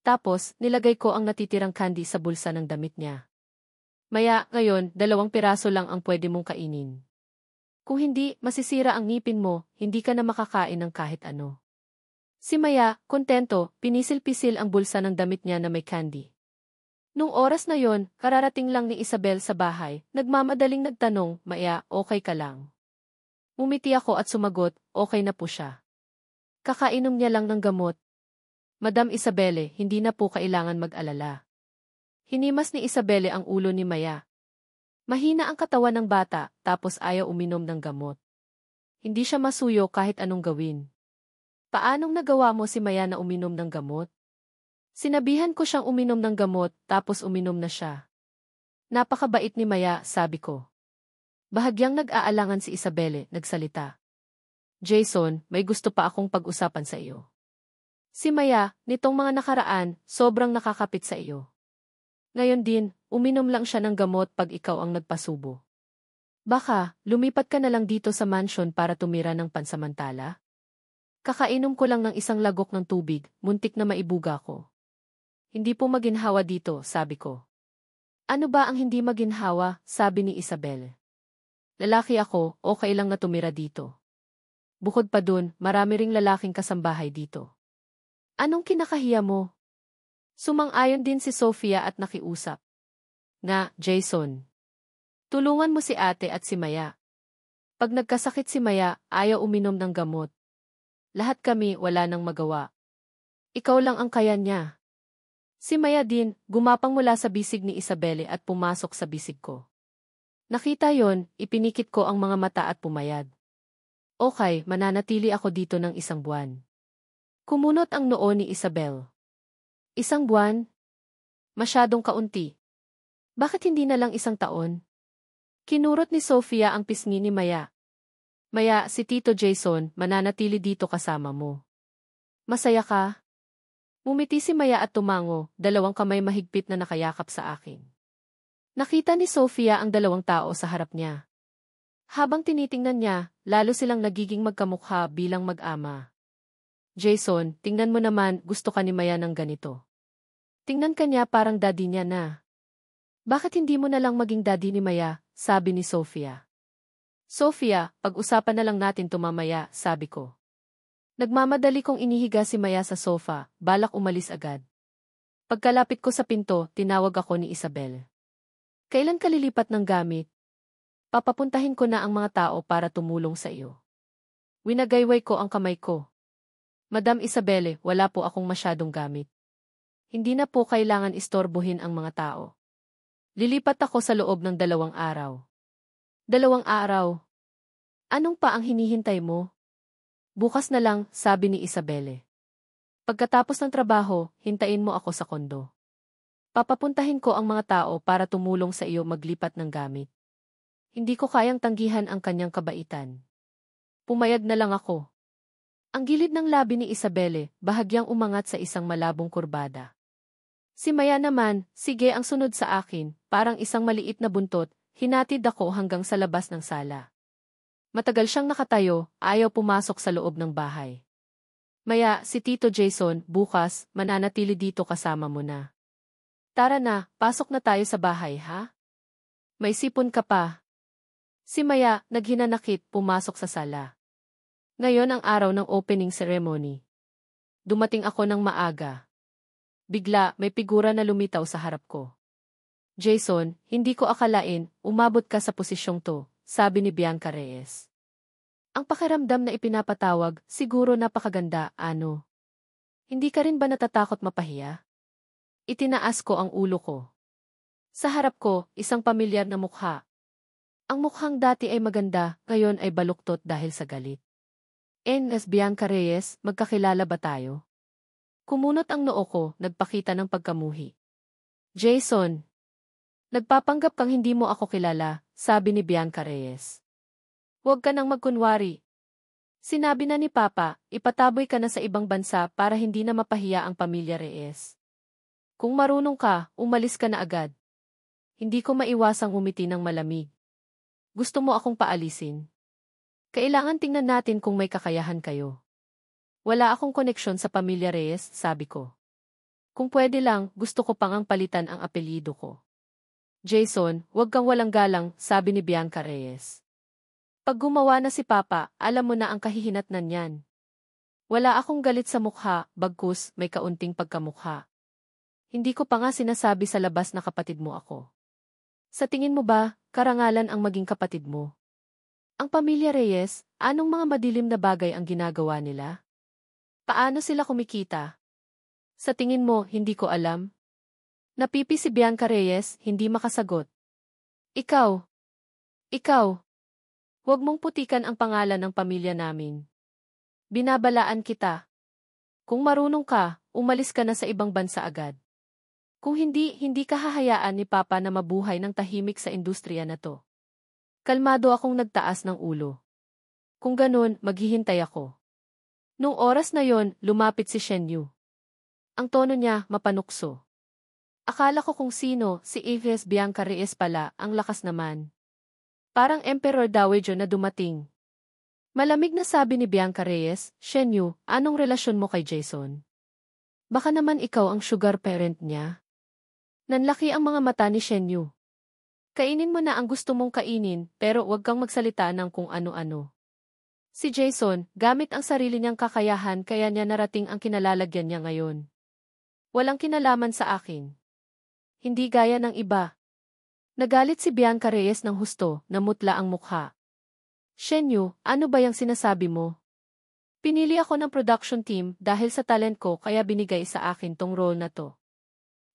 A: Tapos, nilagay ko ang natitirang candy sa bulsa ng damit niya. Maya, ngayon, 2 piraso lang ang pwede mong kainin. Kung hindi, masisira ang ngipin mo, hindi ka na makakain ng kahit ano. Si Maya, kontento, pinisil-pisil ang bulsa ng damit niya na may candy. Nung oras na yon, kararating lang ni Isabel sa bahay, nagmamadaling nagtanong, Maya, okay ka lang? Umiti ako at sumagot, okay na po siya. Kakainom niya lang ng gamot. Madam Isabelle, hindi na po kailangan mag-alala. Hinimas ni Isabelle ang ulo ni Maya. Mahina ang katawan ng bata, tapos ayaw uminom ng gamot. Hindi siya masuyo kahit anong gawin. Paanong nagawa mo si Maya na uminom ng gamot? Sinabihan ko siyang uminom ng gamot, tapos uminom na siya. Napakabait ni Maya, sabi ko. Bahagyang nag-aalangan si Isabelle, nagsalita. Jason, may gusto pa akong pag-usapan sa iyo. Si Maya, nitong mga nakaraan, sobrang nakakapit sa iyo. Ngayon din, uminom lang siya ng gamot pag ikaw ang nagpasubo. Baka, lumipat ka na lang dito sa mansion para tumira ng pansamantala? Kakainom ko lang ng isang lagok ng tubig, muntik na maibuga ko. Hindi po maginhawa dito, sabi ko. Ano ba ang hindi maginhawa, sabi ni Isabel. Lalaki ako, okay lang na tumira dito. Bukod pa dun, marami ring lalaking kasambahay dito. Anong kinakahiya mo? Sumang-ayon din si Sofia at nakiusap. Nga, Jason. Tulungan mo si ate at si Maya. Pag nagkasakit si Maya, ayaw uminom ng gamot. Lahat kami wala nang magawa. Ikaw lang ang kaya niya. Si Maya din, gumapang mula sa bisig ni Isabelle at pumasok sa bisig ko. Nakita yon, ipinikit ko ang mga mata at pumayag. Okay, mananatili ako dito ng 1 buwan. Kumunot ang noo ni Isabel. 1 buwan? Masyadong kaunti. Bakit hindi na lang 1 taon? Kinurot ni Sofia ang pisngi ni Maya. Maya, si Tito Jason, mananatili dito kasama mo. Masaya ka? Mumiti si Maya at tumango, 2 kamay mahigpit na nakayakap sa akin. Nakita ni Sofia ang 2 tao sa harap niya. Habang tinitingnan niya, lalo silang nagiging magkamukha bilang mag-ama. Jason, tingnan mo naman, gusto ka ni Maya ng ganito. Tingnan ka niya parang daddy niya na. Bakit hindi mo na lang maging daddy ni Maya, sabi ni Sofia. Sofia, pag-usapan na lang natin to mamaya, sabi ko. Nagmamadali kong inihiga si Maya sa sofa, balak umalis agad. Pagkalapit ko sa pinto, tinawag ako ni Isabel. Kailan ka lilipat ng gamit? Papapuntahin ko na ang mga tao para tumulong sa iyo. Winagayway ko ang kamay ko. Madam Isabelle, wala po akong masyadong gamit. Hindi na po kailangan istorbohin ang mga tao. Lilipat ako sa loob ng 2 araw. 2 araw? Anong pa ang hinihintay mo? Bukas na lang, sabi ni Isabelle. Pagkatapos ng trabaho, hintayin mo ako sa kondo. Papapuntahin ko ang mga tao para tumulong sa iyo maglipat ng gamit. Hindi ko kayang tanggihan ang kanyang kabaitan. Pumayag na lang ako. Ang gilid ng labi ni Isabelle, bahagyang umangat sa isang malabong kurbada. Si Maya naman, sige ang sunod sa akin, parang isang maliit na buntot, hinatid ako hanggang sa labas ng sala. Matagal siyang nakatayo, ayaw pumasok sa loob ng bahay. Maya, si Tito Jason, bukas, mananatili dito kasama mo na. Tara na, pasok na tayo sa bahay ha? May sipon ka pa. Si Maya, naghinanakit, pumasok sa sala. Ngayon ang araw ng opening ceremony. Dumating ako ng maaga. Bigla, may figura na lumitaw sa harap ko. Jason, hindi ko akalain, umabot ka sa posisyong to, sabi ni Bianca Reyes. Ang pakiramdam na ipinapatawag, siguro napakaganda, ano? Hindi ka rin ba natatakot mapahiya? Itinaas ko ang ulo ko. Sa harap ko, isang pamilyar na mukha. Ang mukhang dati ay maganda, ngayon ay baluktot dahil sa galit. N.S. Bianca Reyes, magkakilala ba tayo? Kumunot ang noo ko, nagpakita ng pagkamuhi. Jason. Nagpapanggap kang hindi mo ako kilala, sabi ni Bianca Reyes. Huwag ka nang magkunwari. Sinabi na ni Papa, ipataboy ka na sa ibang bansa para hindi na mapahiya ang pamilya Reyes. Kung marunong ka, umalis ka na agad. Hindi ko maiwasang umiti ng malamig. Gusto mo akong paalisin? Kailangan tingnan natin kung may kakayahan kayo. Wala akong koneksyon sa pamilya Reyes, sabi ko. Kung pwede lang, gusto ko pang ang palitan ang apelyido ko. Jason, huwag kang walang galang, sabi ni Bianca Reyes. Pag gumawa na si Papa, alam mo na ang kahihinatnan niyan. Wala akong galit sa mukha, bagkus may kaunting pagkamukha. Hindi ko pa nga sinasabi sa labas na kapatid mo ako. Sa tingin mo ba, karangalan ang maging kapatid mo? Ang pamilya Reyes, anong mga madilim na bagay ang ginagawa nila? Paano sila kumikita? Sa tingin mo, hindi ko alam? Napipi si Bianca Reyes, hindi makasagot. Ikaw. Huwag mong putikan ang pangalan ng pamilya namin. Binabalaan kita. Kung marunong ka, umalis ka na sa ibang bansa agad. Kung hindi ka hahayaan ni Papa na mabuhay ng tahimik sa industriya na to. Kalmado akong nagtaas ng ulo. Kung ganun, maghihintay ako. Nung oras na yon, lumapit si Shen Yu. Ang tono niya, mapanukso. Akala ko kung sino, si Yves Bianca Reyes pala, ang lakas naman. Parang Emperor Dowager na dumating. Malamig na sabi ni Bianca Reyes, Shen Yu, anong relasyon mo kay Jason? Baka naman ikaw ang sugar parent niya? Nanlaki ang mga mata ni Shen Yu. Kainin mo na ang gusto mong kainin, pero huwag kang magsalita ng kung ano-ano. Si Jason, gamit ang sarili niyang kakayahan kaya niya narating ang kinalalagyan niya ngayon. Walang kinalaman sa akin. Hindi gaya ng iba. Nagalit si Bianca Reyes ng husto, namutla ang mukha. Shen Yu, ano ba yung sinasabi mo? Pinili ako ng production team dahil sa talent ko kaya binigay sa akin tong role na to.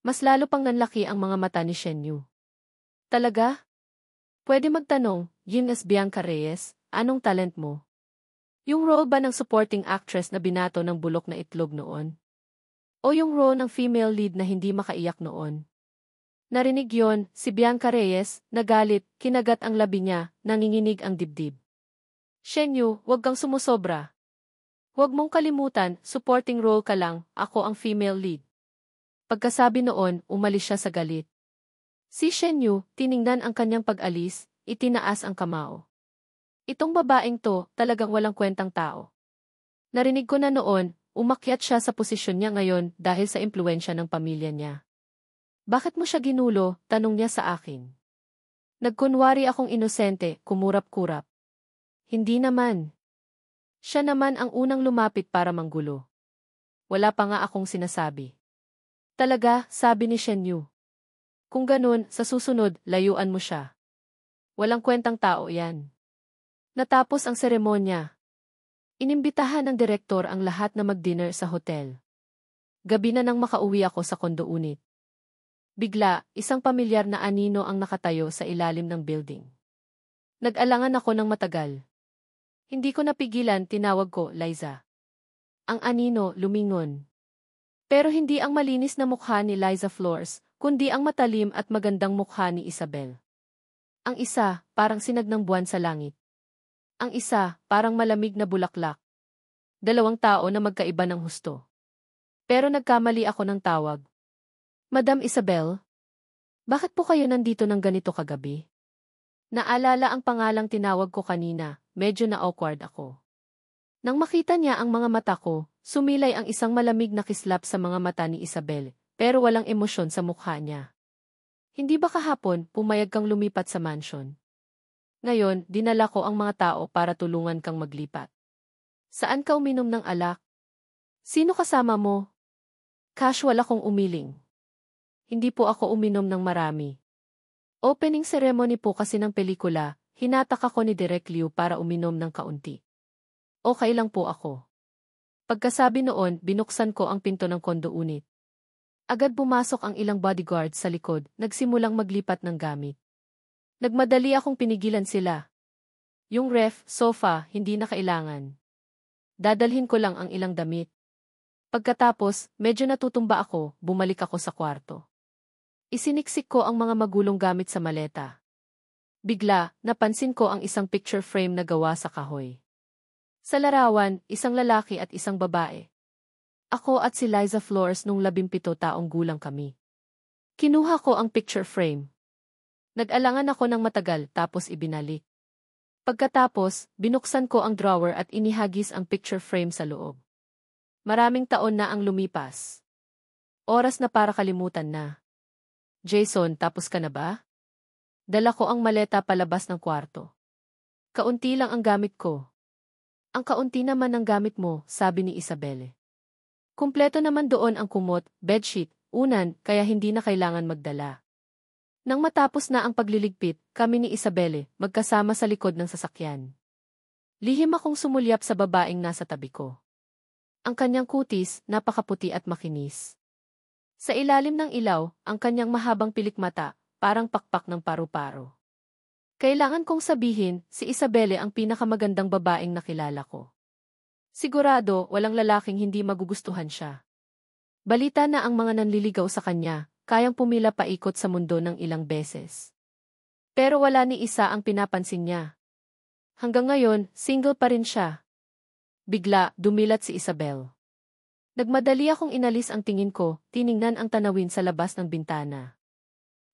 A: Mas lalo pang nanlaki ang mga mata ni Shen Yu. Talaga? Pwede magtanong, Yines Bianca Reyes, anong talent mo? Yung role ba ng supporting actress na binato ng bulok na itlog noon? O yung role ng female lead na hindi makaiyak noon? Narinig yon, si Bianca Reyes, nagalit, kinagat ang labi niya, nanginginig ang dibdib. Shen Yu, huwag kang sumusobra. Huwag mong kalimutan, supporting role ka lang, ako ang female lead. Pagkasabi noon, umalis siya sa galit. Si Shen Yu, tiningnan ang kanyang pag-alis, itinaas ang kamao. Itong babaeng to, talagang walang kwentang tao. Narinig ko na noon, umakyat siya sa posisyon niya ngayon dahil sa impluwensya ng pamilya niya. Bakit mo siya ginulo? Tanong niya sa akin. Nagkunwari akong inosente, kumurap-kurap. Hindi naman. Siya naman ang unang lumapit para manggulo. Wala pa nga akong sinasabi. Talaga, sabi ni Shen Yu. Kung ganun, sa susunod, layuan mo siya. Walang kwentang tao yan. Natapos ang seremonya. Inimbitahan ng direktor ang lahat na mag-dinner sa hotel. Gabi na nang makauwi ako sa kondo unit. Bigla, isang pamilyar na anino ang nakatayo sa ilalim ng building. Nag-alangan ako ng matagal. Hindi ko napigilan, tinawag ko, Liza. Ang anino, lumingon. Pero hindi ang malinis na mukha ni Liza Flores, kundi ang matalim at magandang mukha ni Isabel. Ang isa, parang sinag ng buwan sa langit. Ang isa, parang malamig na bulaklak. Dalawang tao na magkaiba ng husto. Pero nagkamali ako ng tawag. Madam Isabel? Bakit po kayo nandito ng ganito kagabi? Naalala ang pangalang tinawag ko kanina, medyo na-awkward ako. Nang makita niya ang mga mata ko, sumilay ang isang malamig na kislap sa mga mata ni Isabel, pero walang emosyon sa mukha niya. Hindi ba kahapon pumayag kang lumipat sa mansion? Ngayon, dinala ko ang mga tao para tulungan kang maglipat. Saan ka uminom ng alak? Sino kasama mo? Casual akong umiling. Hindi po ako uminom ng marami. Opening ceremony po kasi ng pelikula, hinatak ako ni Direk Liu para uminom ng kaunti. Okay lang po ako. Pagkasabi noon, binuksan ko ang pinto ng condo unit. Agad pumasok ang ilang bodyguards sa likod, nagsimulang maglipat ng gamit. Nagmadali akong pinigilan sila. Yung ref, sofa, hindi na kailangan. Dadalhin ko lang ang ilang damit. Pagkatapos, medyo natutumba ako, bumalik ako sa kwarto. Isiniksik ko ang mga magulong gamit sa maleta. Bigla, napansin ko ang isang picture frame na gawa sa kahoy. Sa larawan, isang lalaki at isang babae. Ako at si Liza Flores nung 17 taong gulang kami. Kinuha ko ang picture frame. Nag-alangan ako ng matagal tapos ibinalik. Pagkatapos, binuksan ko ang drawer at inihagis ang picture frame sa loob. Maraming taon na ang lumipas. Oras na para kalimutan na. Jason, tapos ka na ba? Dala ko ang maleta palabas ng kwarto. Kaunti lang ang gamit ko. Ang kaunti naman ang gamit mo, sabi ni Isabelle. Kumpleto naman doon ang kumot, bedsheet, unan, kaya hindi na kailangan magdala. Nang matapos na ang pagliligpit, kami ni Isabelle, magkasama sa likod ng sasakyan. Lihim akong sumulyap sa babaeng nasa tabi ko. Ang kanyang kutis, napakaputi at makinis. Sa ilalim ng ilaw, ang kanyang mahabang pilikmata, parang pakpak ng paru-paro. Kailangan kong sabihin, si Isabelle ang pinakamagandang babaeng nakilala ko. Sigurado, walang lalaking hindi magugustuhan siya. Balita na ang mga nanliligaw sa kanya, kayang pumila paikot sa mundo ng ilang beses. Pero wala ni isa ang pinapansin niya. Hanggang ngayon, single pa rin siya. Bigla, dumilat si Isabel. Nagmadali akong inalis ang tingin ko, tiningnan ang tanawin sa labas ng bintana.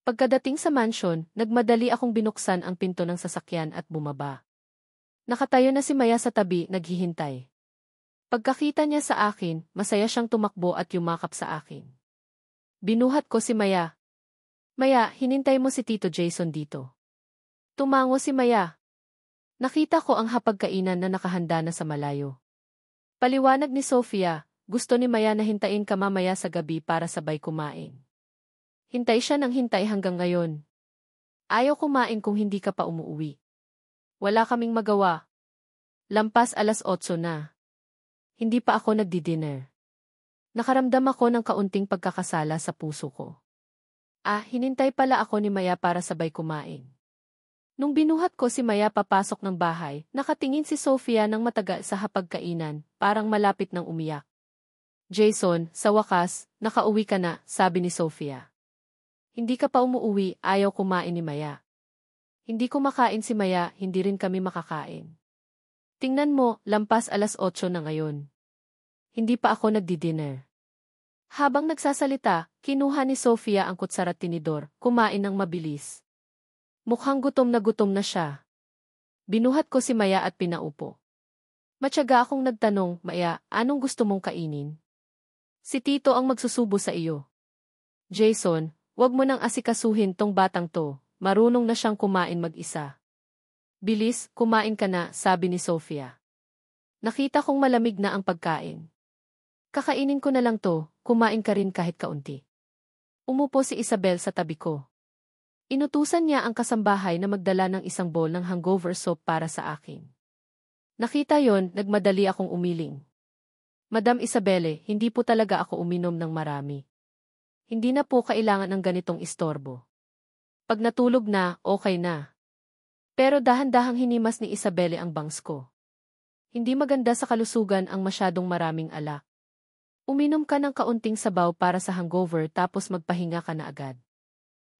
A: Pagkadating sa mansion, nagmadali akong binuksan ang pinto ng sasakyan at bumaba. Nakatayo na si Maya sa tabi, naghihintay. Pagkakita niya sa akin, masaya siyang tumakbo at yumakap sa akin. Binuhat ko si Maya. Maya, hinintay mo si Tito Jason dito. Tumango si Maya. Nakita ko ang hapagkainan na nakahanda na sa malayo. Paliwanag ni Sofia, gusto ni Maya na hintayin ka mamaya sa gabi para sabay kumain. Hintay siya ng hintay hanggang ngayon. Ayaw kumain kung hindi ka pa umuuwi. Wala kaming magawa. Lampas 8:00 na. Hindi pa ako nagdi-dinner. Nakaramdam ako ng kaunting pagkakasala sa puso ko. Hinintay pala ako ni Maya para sabay kumain. Nung binuhat ko si Maya papasok ng bahay, nakatingin si Sofia ng matagal sa hapagkainan, parang malapit ng umiyak. Jason, sa wakas, nakauwi ka na, sabi ni Sofia. Hindi ka pa umuuwi, ayaw kumain ni Maya. Hindi kumakain si Maya, hindi rin kami makakain. Tingnan mo, lampas 8:00 na ngayon. Hindi pa ako nagdi-dinner. Habang nagsasalita, kinuha ni Sofia ang kutsara at tinidor, kumain ng mabilis. Mukhang gutom na siya. Binuhat ko si Maya at pinaupo. Matyaga akong nagtanong, Maya, anong gusto mong kainin? Si Tito ang magsusubo sa iyo. Jason, wag mo nang asikasuhin tong batang to, marunong na siyang kumain mag-isa. Bilis, kumain ka na, sabi ni Sofia. Nakita kong malamig na ang pagkain. Kakainin ko na lang to, kumain ka rin kahit kaunti. Umupo si Isabel sa tabi ko. Inutusan niya ang kasambahay na magdala ng isang bowl ng hangover soup para sa akin. Nakita yon, nagmadali akong umiling. Madam Isabelle, hindi po talaga ako uminom ng marami. Hindi na po kailangan ng ganitong istorbo. Pag natulog na, okay na. Pero dahan-dahang hinimas ni Isabelle ang bangs ko. Hindi maganda sa kalusugan ang masyadong maraming alak. Uminom ka ng kaunting sabaw para sa hangover tapos magpahinga ka na agad.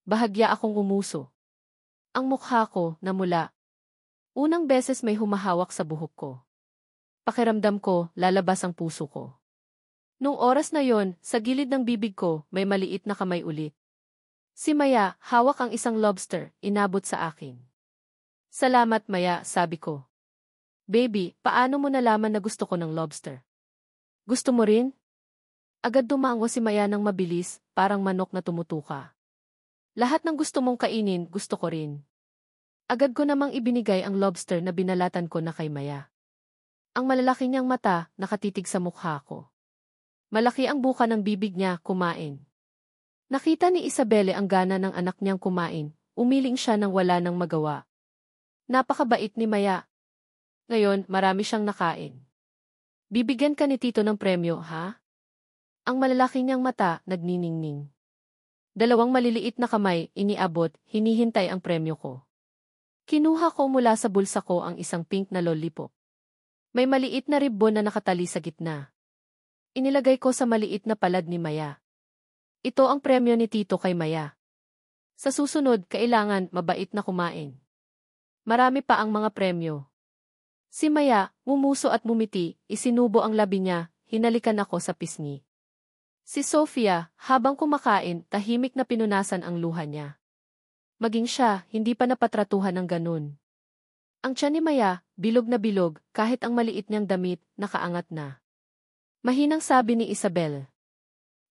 A: Bahagya akong umuso. Ang mukha ko, namula. Unang beses may humahawak sa buhok ko. Pakiramdam ko, lalabas ang puso ko. Nung oras na yon, sa gilid ng bibig ko, may maliit na kamay ulit. Si Maya, hawak ang isang lobster, inabot sa akin. Salamat Maya, sabi ko. Baby, paano mo nalaman na gusto ko ng lobster? Gusto mo rin? Agad dumango si Maya ng mabilis, parang manok na tumutuka. Lahat ng gusto mong kainin, gusto ko rin. Agad ko namang ibinigay ang lobster na binalatan ko na kay Maya. Ang malalaki niyang mata, nakatitig sa mukha ko. Malaki ang buka ng bibig niya, kumain. Nakita ni Isabelle ang gana ng anak niyang kumain, umiling siya nang wala nang magawa. Napakabait ni Maya. Ngayon, marami siyang nakain. Bibigyan ka ni Tito ng premyo, ha? Ang malalaki niyang mata, nagniningning. Dalawang maliliit na kamay, iniabot, hinihintay ang premyo ko. Kinuha ko mula sa bulsa ko ang isang pink na lollipop. May maliit na ribbon na nakatali sa gitna. Inilagay ko sa maliit na palad ni Maya. Ito ang premyo ni Tito kay Maya. Sa susunod, kailangan mabait na kumain. Marami pa ang mga premyo. Si Maya, ngumuso at mumiti, isinubo ang labi niya, hinalikan ako sa pisngi. Si Sofia, habang kumakain, tahimik na pinunasan ang luha niya. Maging siya, hindi pa napatratuhan ng ganun. Ang tiyan ni Maya, bilog na bilog, kahit ang maliit niyang damit, nakaangat na. Mahinang sabi ni Isabel.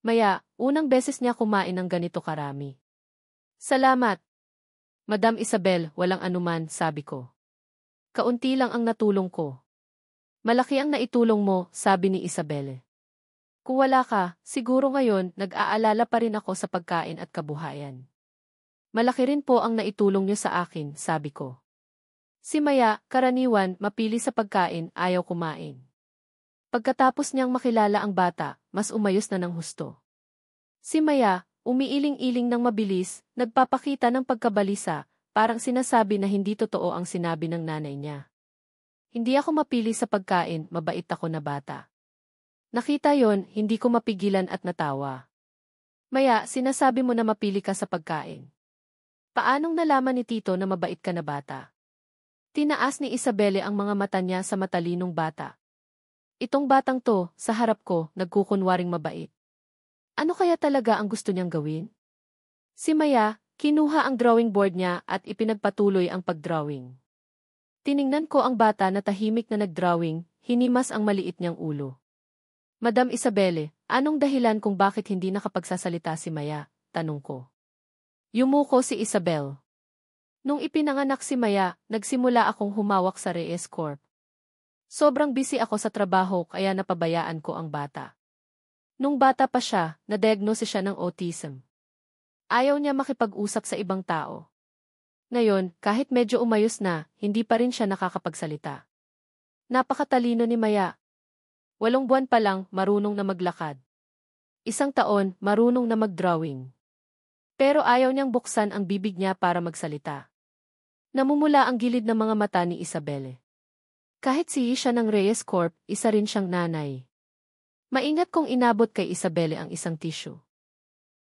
A: Maya, unang beses niya kumain ng ganito karami. Salamat. Madam Isabel, walang anuman, sabi ko. Kaunti lang ang natulong ko. Malaki ang naitulong mo, sabi ni Isabel. Kung wala ka, siguro ngayon, nag-aalala pa rin ako sa pagkain at kabuhayan. Malaki rin po ang naitulong niyo sa akin, sabi ko. Si Maya, karaniwan, mapili sa pagkain, ayaw kumain. Pagkatapos niyang makilala ang bata, mas umayos na ng husto. Si Maya, umiiling-iling ng mabilis, nagpapakita ng pagkabalisa, parang sinasabi na hindi totoo ang sinabi ng nanay niya. Hindi ako mapili sa pagkain, mabait ako na bata. Nakita yon, hindi ko mapigilan at natawa. Maya, sinasabi mo na mapili ka sa pagkain. Paanong nalaman ni Tito na mabait ka na bata? Tinaas ni Isabelle ang mga mata niya sa matalinong bata. Itong batang to, sa harap ko, nagkukunwaring mabait. Ano kaya talaga ang gusto niyang gawin? Si Maya, kinuha ang drawing board niya at ipinagpatuloy ang pagdrawing. Tiningnan ko ang bata na tahimik na nagdrawing, hinimas ang maliit niyang ulo. Madam Isabelle, anong dahilan kung bakit hindi nakapagsasalita si Maya? Tanong ko. Yumuko si Isabel. Nung ipinanganak si Maya, nagsimula akong humawak sa Reyes Corp. Sobrang busy ako sa trabaho kaya napabayaan ko ang bata. Nung bata pa siya, na-diagnose siya ng autism. Ayaw niya makipag-usap sa ibang tao. Ngayon, kahit medyo umayos na, hindi pa rin siya nakakapagsalita. Napakatalino ni Maya. 8 buwan pa lang, marunong na maglakad. 1 taon, marunong na mag-drawing. Pero ayaw niyang buksan ang bibig niya para magsalita. Namumula ang gilid ng mga mata ni Isabelle. Kahit siya ng Reyes Corp, isa rin siyang nanay. Maingat kong inabot kay Isabelle ang isang tissue.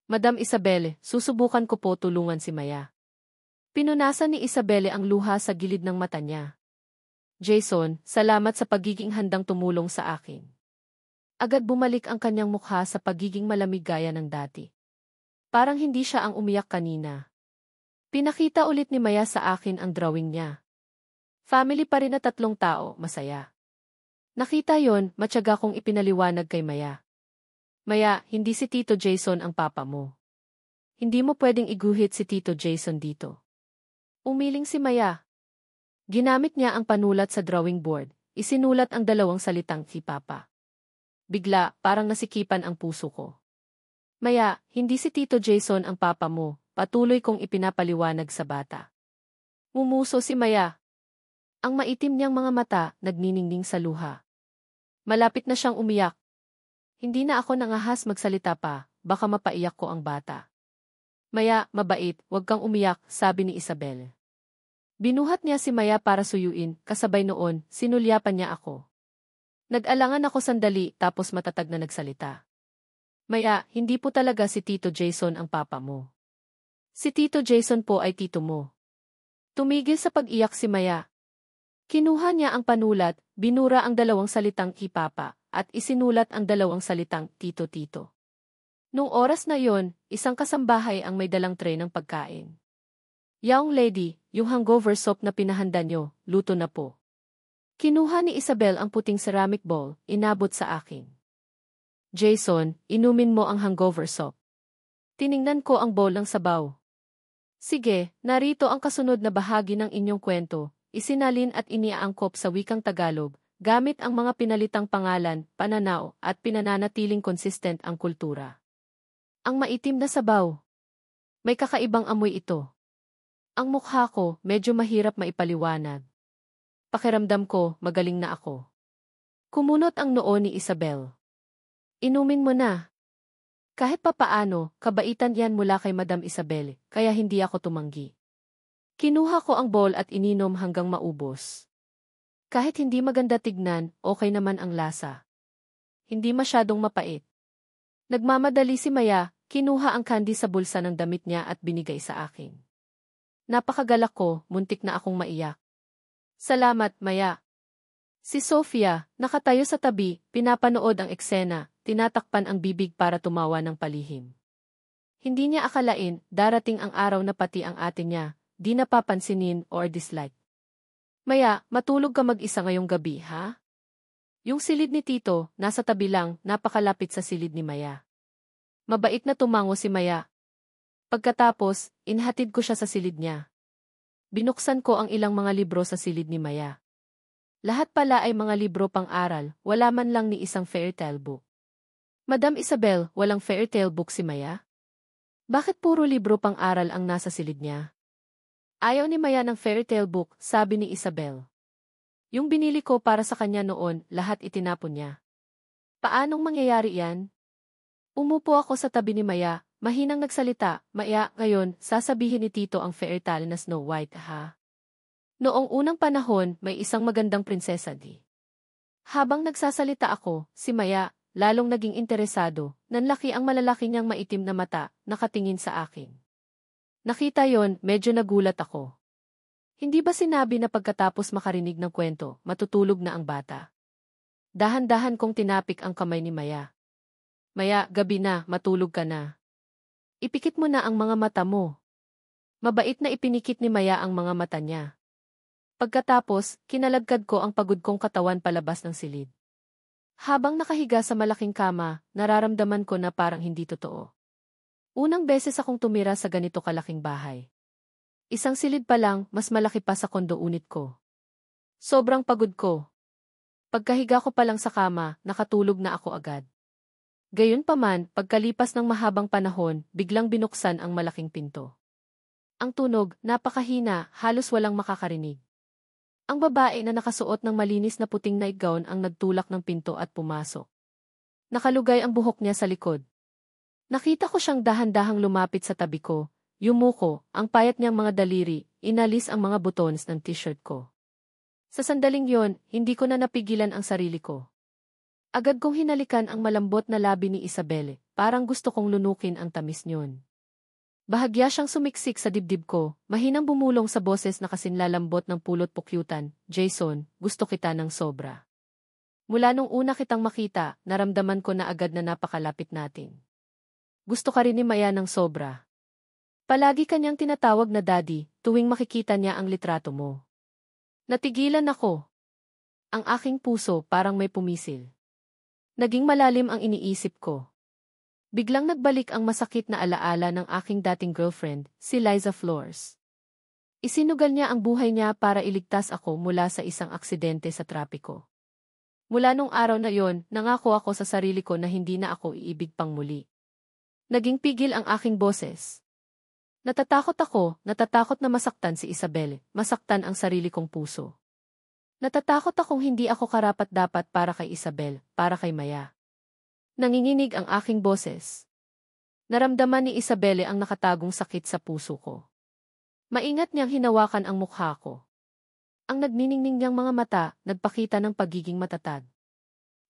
A: Madam Isabelle, susubukan ko po tulungan si Maya. Pinunasan ni Isabelle ang luha sa gilid ng mata niya. Jason, salamat sa pagiging handang tumulong sa akin. Agad bumalik ang kanyang mukha sa pagiging malamig gaya ng dati. Parang hindi siya ang umiyak kanina. Pinakita ulit ni Maya sa akin ang drawing niya. Family pa rin na 3 tao, masaya. Nakita yon, matyaga kong ipinaliwanag kay Maya. Maya, hindi si Tito Jason ang papa mo. Hindi mo pwedeng iguhit si Tito Jason dito. Umiling si Maya. Ginamit niya ang panulat sa drawing board, isinulat ang 2 salitang si Papa. Bigla, parang nasikipan ang puso ko. Maya, hindi si Tito Jason ang papa mo, patuloy kong ipinapaliwanag sa bata. Mumuso si Maya. Ang maitim niyang mga mata, nagniningning sa luha. Malapit na siyang umiyak. Hindi na ako nangahas magsalita pa, baka mapaiyak ko ang bata. Maya, mabait, huwag kang umiyak, sabi ni Isabel. Binuhat niya si Maya para suyuin, kasabay noon, sinulyapan niya ako. Nag-alangan ako sandali tapos matatag na nagsalita. Maya, hindi po talaga si Tito Jason ang papa mo. Si Tito Jason po ay tito mo. Tumigil sa pag-iyak si Maya. Kinuha niya ang panulat, binura ang dalawang salitang ipapa, at isinulat ang dalawang salitang tito-tito. Nung oras na yon, isang kasambahay ang may dalang tray ng pagkain. Young lady, yung hangover soup na pinahanda nyo, luto na po. Kinuha ni Isabel ang puting ceramic bowl, inabot sa akin. Jason, inumin mo ang hangover soup. Tiningnan ko ang bowl ng sabaw. Sige, narito ang kasunod na bahagi ng inyong kwento, isinalin at iniaangkop sa wikang Tagalog, gamit ang mga pinalitang pangalan, pananaw, at pinananatiling consistent ang kultura. Ang maitim na sabaw. May kakaibang amoy ito. Ang mukha ko, medyo mahirap maipaliwanag. Pakiramdam ko, magaling na ako. Kumunot ang noo ni Isabel. Inumin mo na. Kahit papaano, kabaitan yan mula kay Madam Isabel, kaya hindi ako tumanggi. Kinuha ko ang bowl at ininom hanggang maubos. Kahit hindi maganda tignan, okay naman ang lasa. Hindi masyadong mapait. Nagmamadali si Maya, kinuha ang candy sa bulsa ng damit niya at binigay sa akin. Napakagalak ko, muntik na akong maiyak. Salamat, Maya. Si Sofia, nakatayo sa tabi, pinapanood ang eksena, tinatakpan ang bibig para tumawa ng palihim. Hindi niya akalain, darating ang araw na pati ang ate niya, di napapansinin or dislike. Maya, matulog ka mag-isa ngayong gabi, ha? Yung silid ni Tito, nasa tabi lang, napakalapit sa silid ni Maya. Mabait na tumango si Maya. Pagkatapos, inhatid ko siya sa silid niya. Binuksan ko ang ilang mga libro sa silid ni Maya. Lahat pala ay mga libro pang-aral, wala man lang ni isang fairytale book. Madam Isabel, walang fairytale book si Maya? Bakit puro libro pang-aral ang nasa silid niya? Ayaw ni Maya ng fairytale book, sabi ni Isabel. Yung binili ko para sa kanya noon, lahat itinapon niya. Paanong mangyayari yan? Umupo ako sa tabi ni Maya, mahinang nagsalita, Maya, ngayon, sasabihin ni Tito ang fairytale na Snow White, ha? Noong unang panahon, may isang magandang prinsesa di. Habang nagsasalita ako, si Maya, lalong naging interesado, nanlaki ang malalaki niyang maitim na mata, nakatingin sa akin. Nakita yon, medyo nagulat ako. Hindi ba sinabi na pagkatapos makarinig ng kwento, matutulog na ang bata? Dahan-dahan kong tinapik ang kamay ni Maya. Maya, gabi na, matulog ka na. Ipikit mo na ang mga mata mo. Mabait na ipinikit ni Maya ang mga mata niya. Pagkatapos, kinalagkad ko ang pagod kong katawan palabas ng silid. Habang nakahiga sa malaking kama, nararamdaman ko na parang hindi totoo. Unang beses akong tumira sa ganito kalaking bahay. Isang silid pa lang, mas malaki pa sa kondo unit ko. Sobrang pagod ko. Pagkahiga ko pa lang sa kama, nakatulog na ako agad. Gayunpaman, pagkalipas ng mahabang panahon, biglang binuksan ang malaking pinto. Ang tunog, napakahina, halos walang makakarinig. Ang babae na nakasuot ng malinis na puting nightgown ang nagtulak ng pinto at pumasok. Nakalugay ang buhok niya sa likod. Nakita ko siyang dahan-dahang lumapit sa tabi ko, yumuko, ang payat niyang mga daliri, inalis ang mga buttons ng t-shirt ko. Sa sandaling yon, hindi ko na napigilan ang sarili ko. Agad kong hinalikan ang malambot na labi ni Isabel, parang gusto kong lunukin ang tamis niyon. Bahagya siyang sumiksik sa dibdib ko, mahinang bumulong sa boses na kasinlalambot ng pulot pukyutan, Jason, gusto kita ng sobra. Mula nung una kitang makita, naramdaman ko na agad na napakalapit natin. Gusto ka rin ni Maya ng sobra. Palagi kanyang tinatawag na daddy, tuwing makikita niya ang litrato mo. Natigilan ako. Ang aking puso parang may pumisil. Naging malalim ang iniisip ko. Biglang nagbalik ang masakit na alaala ng aking dating girlfriend, si Liza Flores. Isinugal niya ang buhay niya para iligtas ako mula sa isang aksidente sa trapiko. Mula nung araw na yon, nangako ako sa sarili ko na hindi na ako iibig pang muli. Naging pigil ang aking boses. Natatakot na masaktan si Isabel, masaktan ang sarili kong puso. Natatakot akong hindi ako karapat-dapat para kay Isabel, para kay Maya. Nanginginig ang aking boses. Naramdaman ni Isabelle ang nakatagong sakit sa puso ko. Maingat niyang hinawakan ang mukha ko. Ang nagniningning niyang mga mata, nagpakita ng pagiging matatag.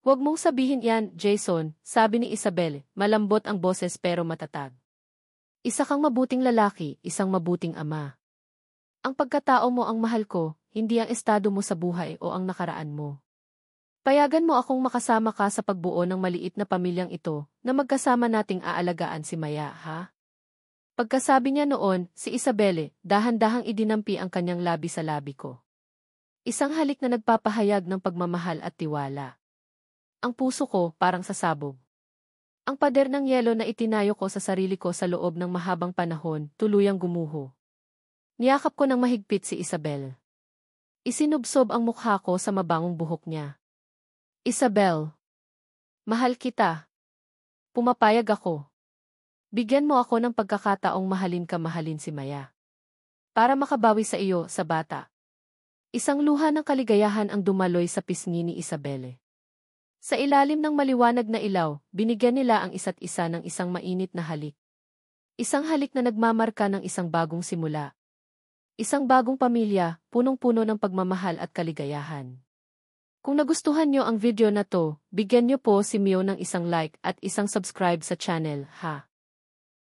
A: Huwag mong sabihin yan, Jason, sabi ni Isabel, malambot ang boses pero matatag. Isa kang mabuting lalaki, isang mabuting ama. Ang pagkatao mo ang mahal ko, hindi ang estado mo sa buhay o ang nakaraan mo. Payagan mo akong makasama ka sa pagbuo ng maliit na pamilyang ito na magkasama nating aalagaan si Maya, ha? Pagkasabi niya noon, si Isabelle, dahan-dahang idinampi ang kanyang labi sa labi ko. Isang halik na nagpapahayag ng pagmamahal at tiwala. Ang puso ko parang sasabog. Ang pader ng yelo na itinayo ko sa sarili ko sa loob ng mahabang panahon, tuluyang gumuho. Niyakap ko ng mahigpit si Isabel. Isinubsob ang mukha ko sa mabangong buhok niya. Isabel, mahal kita. Pumapayag ako. Bigyan mo ako ng pagkakataong mahalin ka, mahalin si Maya. Para makabawi sa iyo, sa bata. Isang luha ng kaligayahan ang dumaloy sa pisngi ni Isabelle. Sa ilalim ng maliwanag na ilaw, binigyan nila ang isa't isa ng isang mainit na halik. Isang halik na nagmamarka ng isang bagong simula. Isang bagong pamilya, punong-puno ng pagmamahal at kaligayahan. Kung nagustuhan nyo ang video na to, bigyan nyo po si Mio ng isang like at isang subscribe sa channel, ha?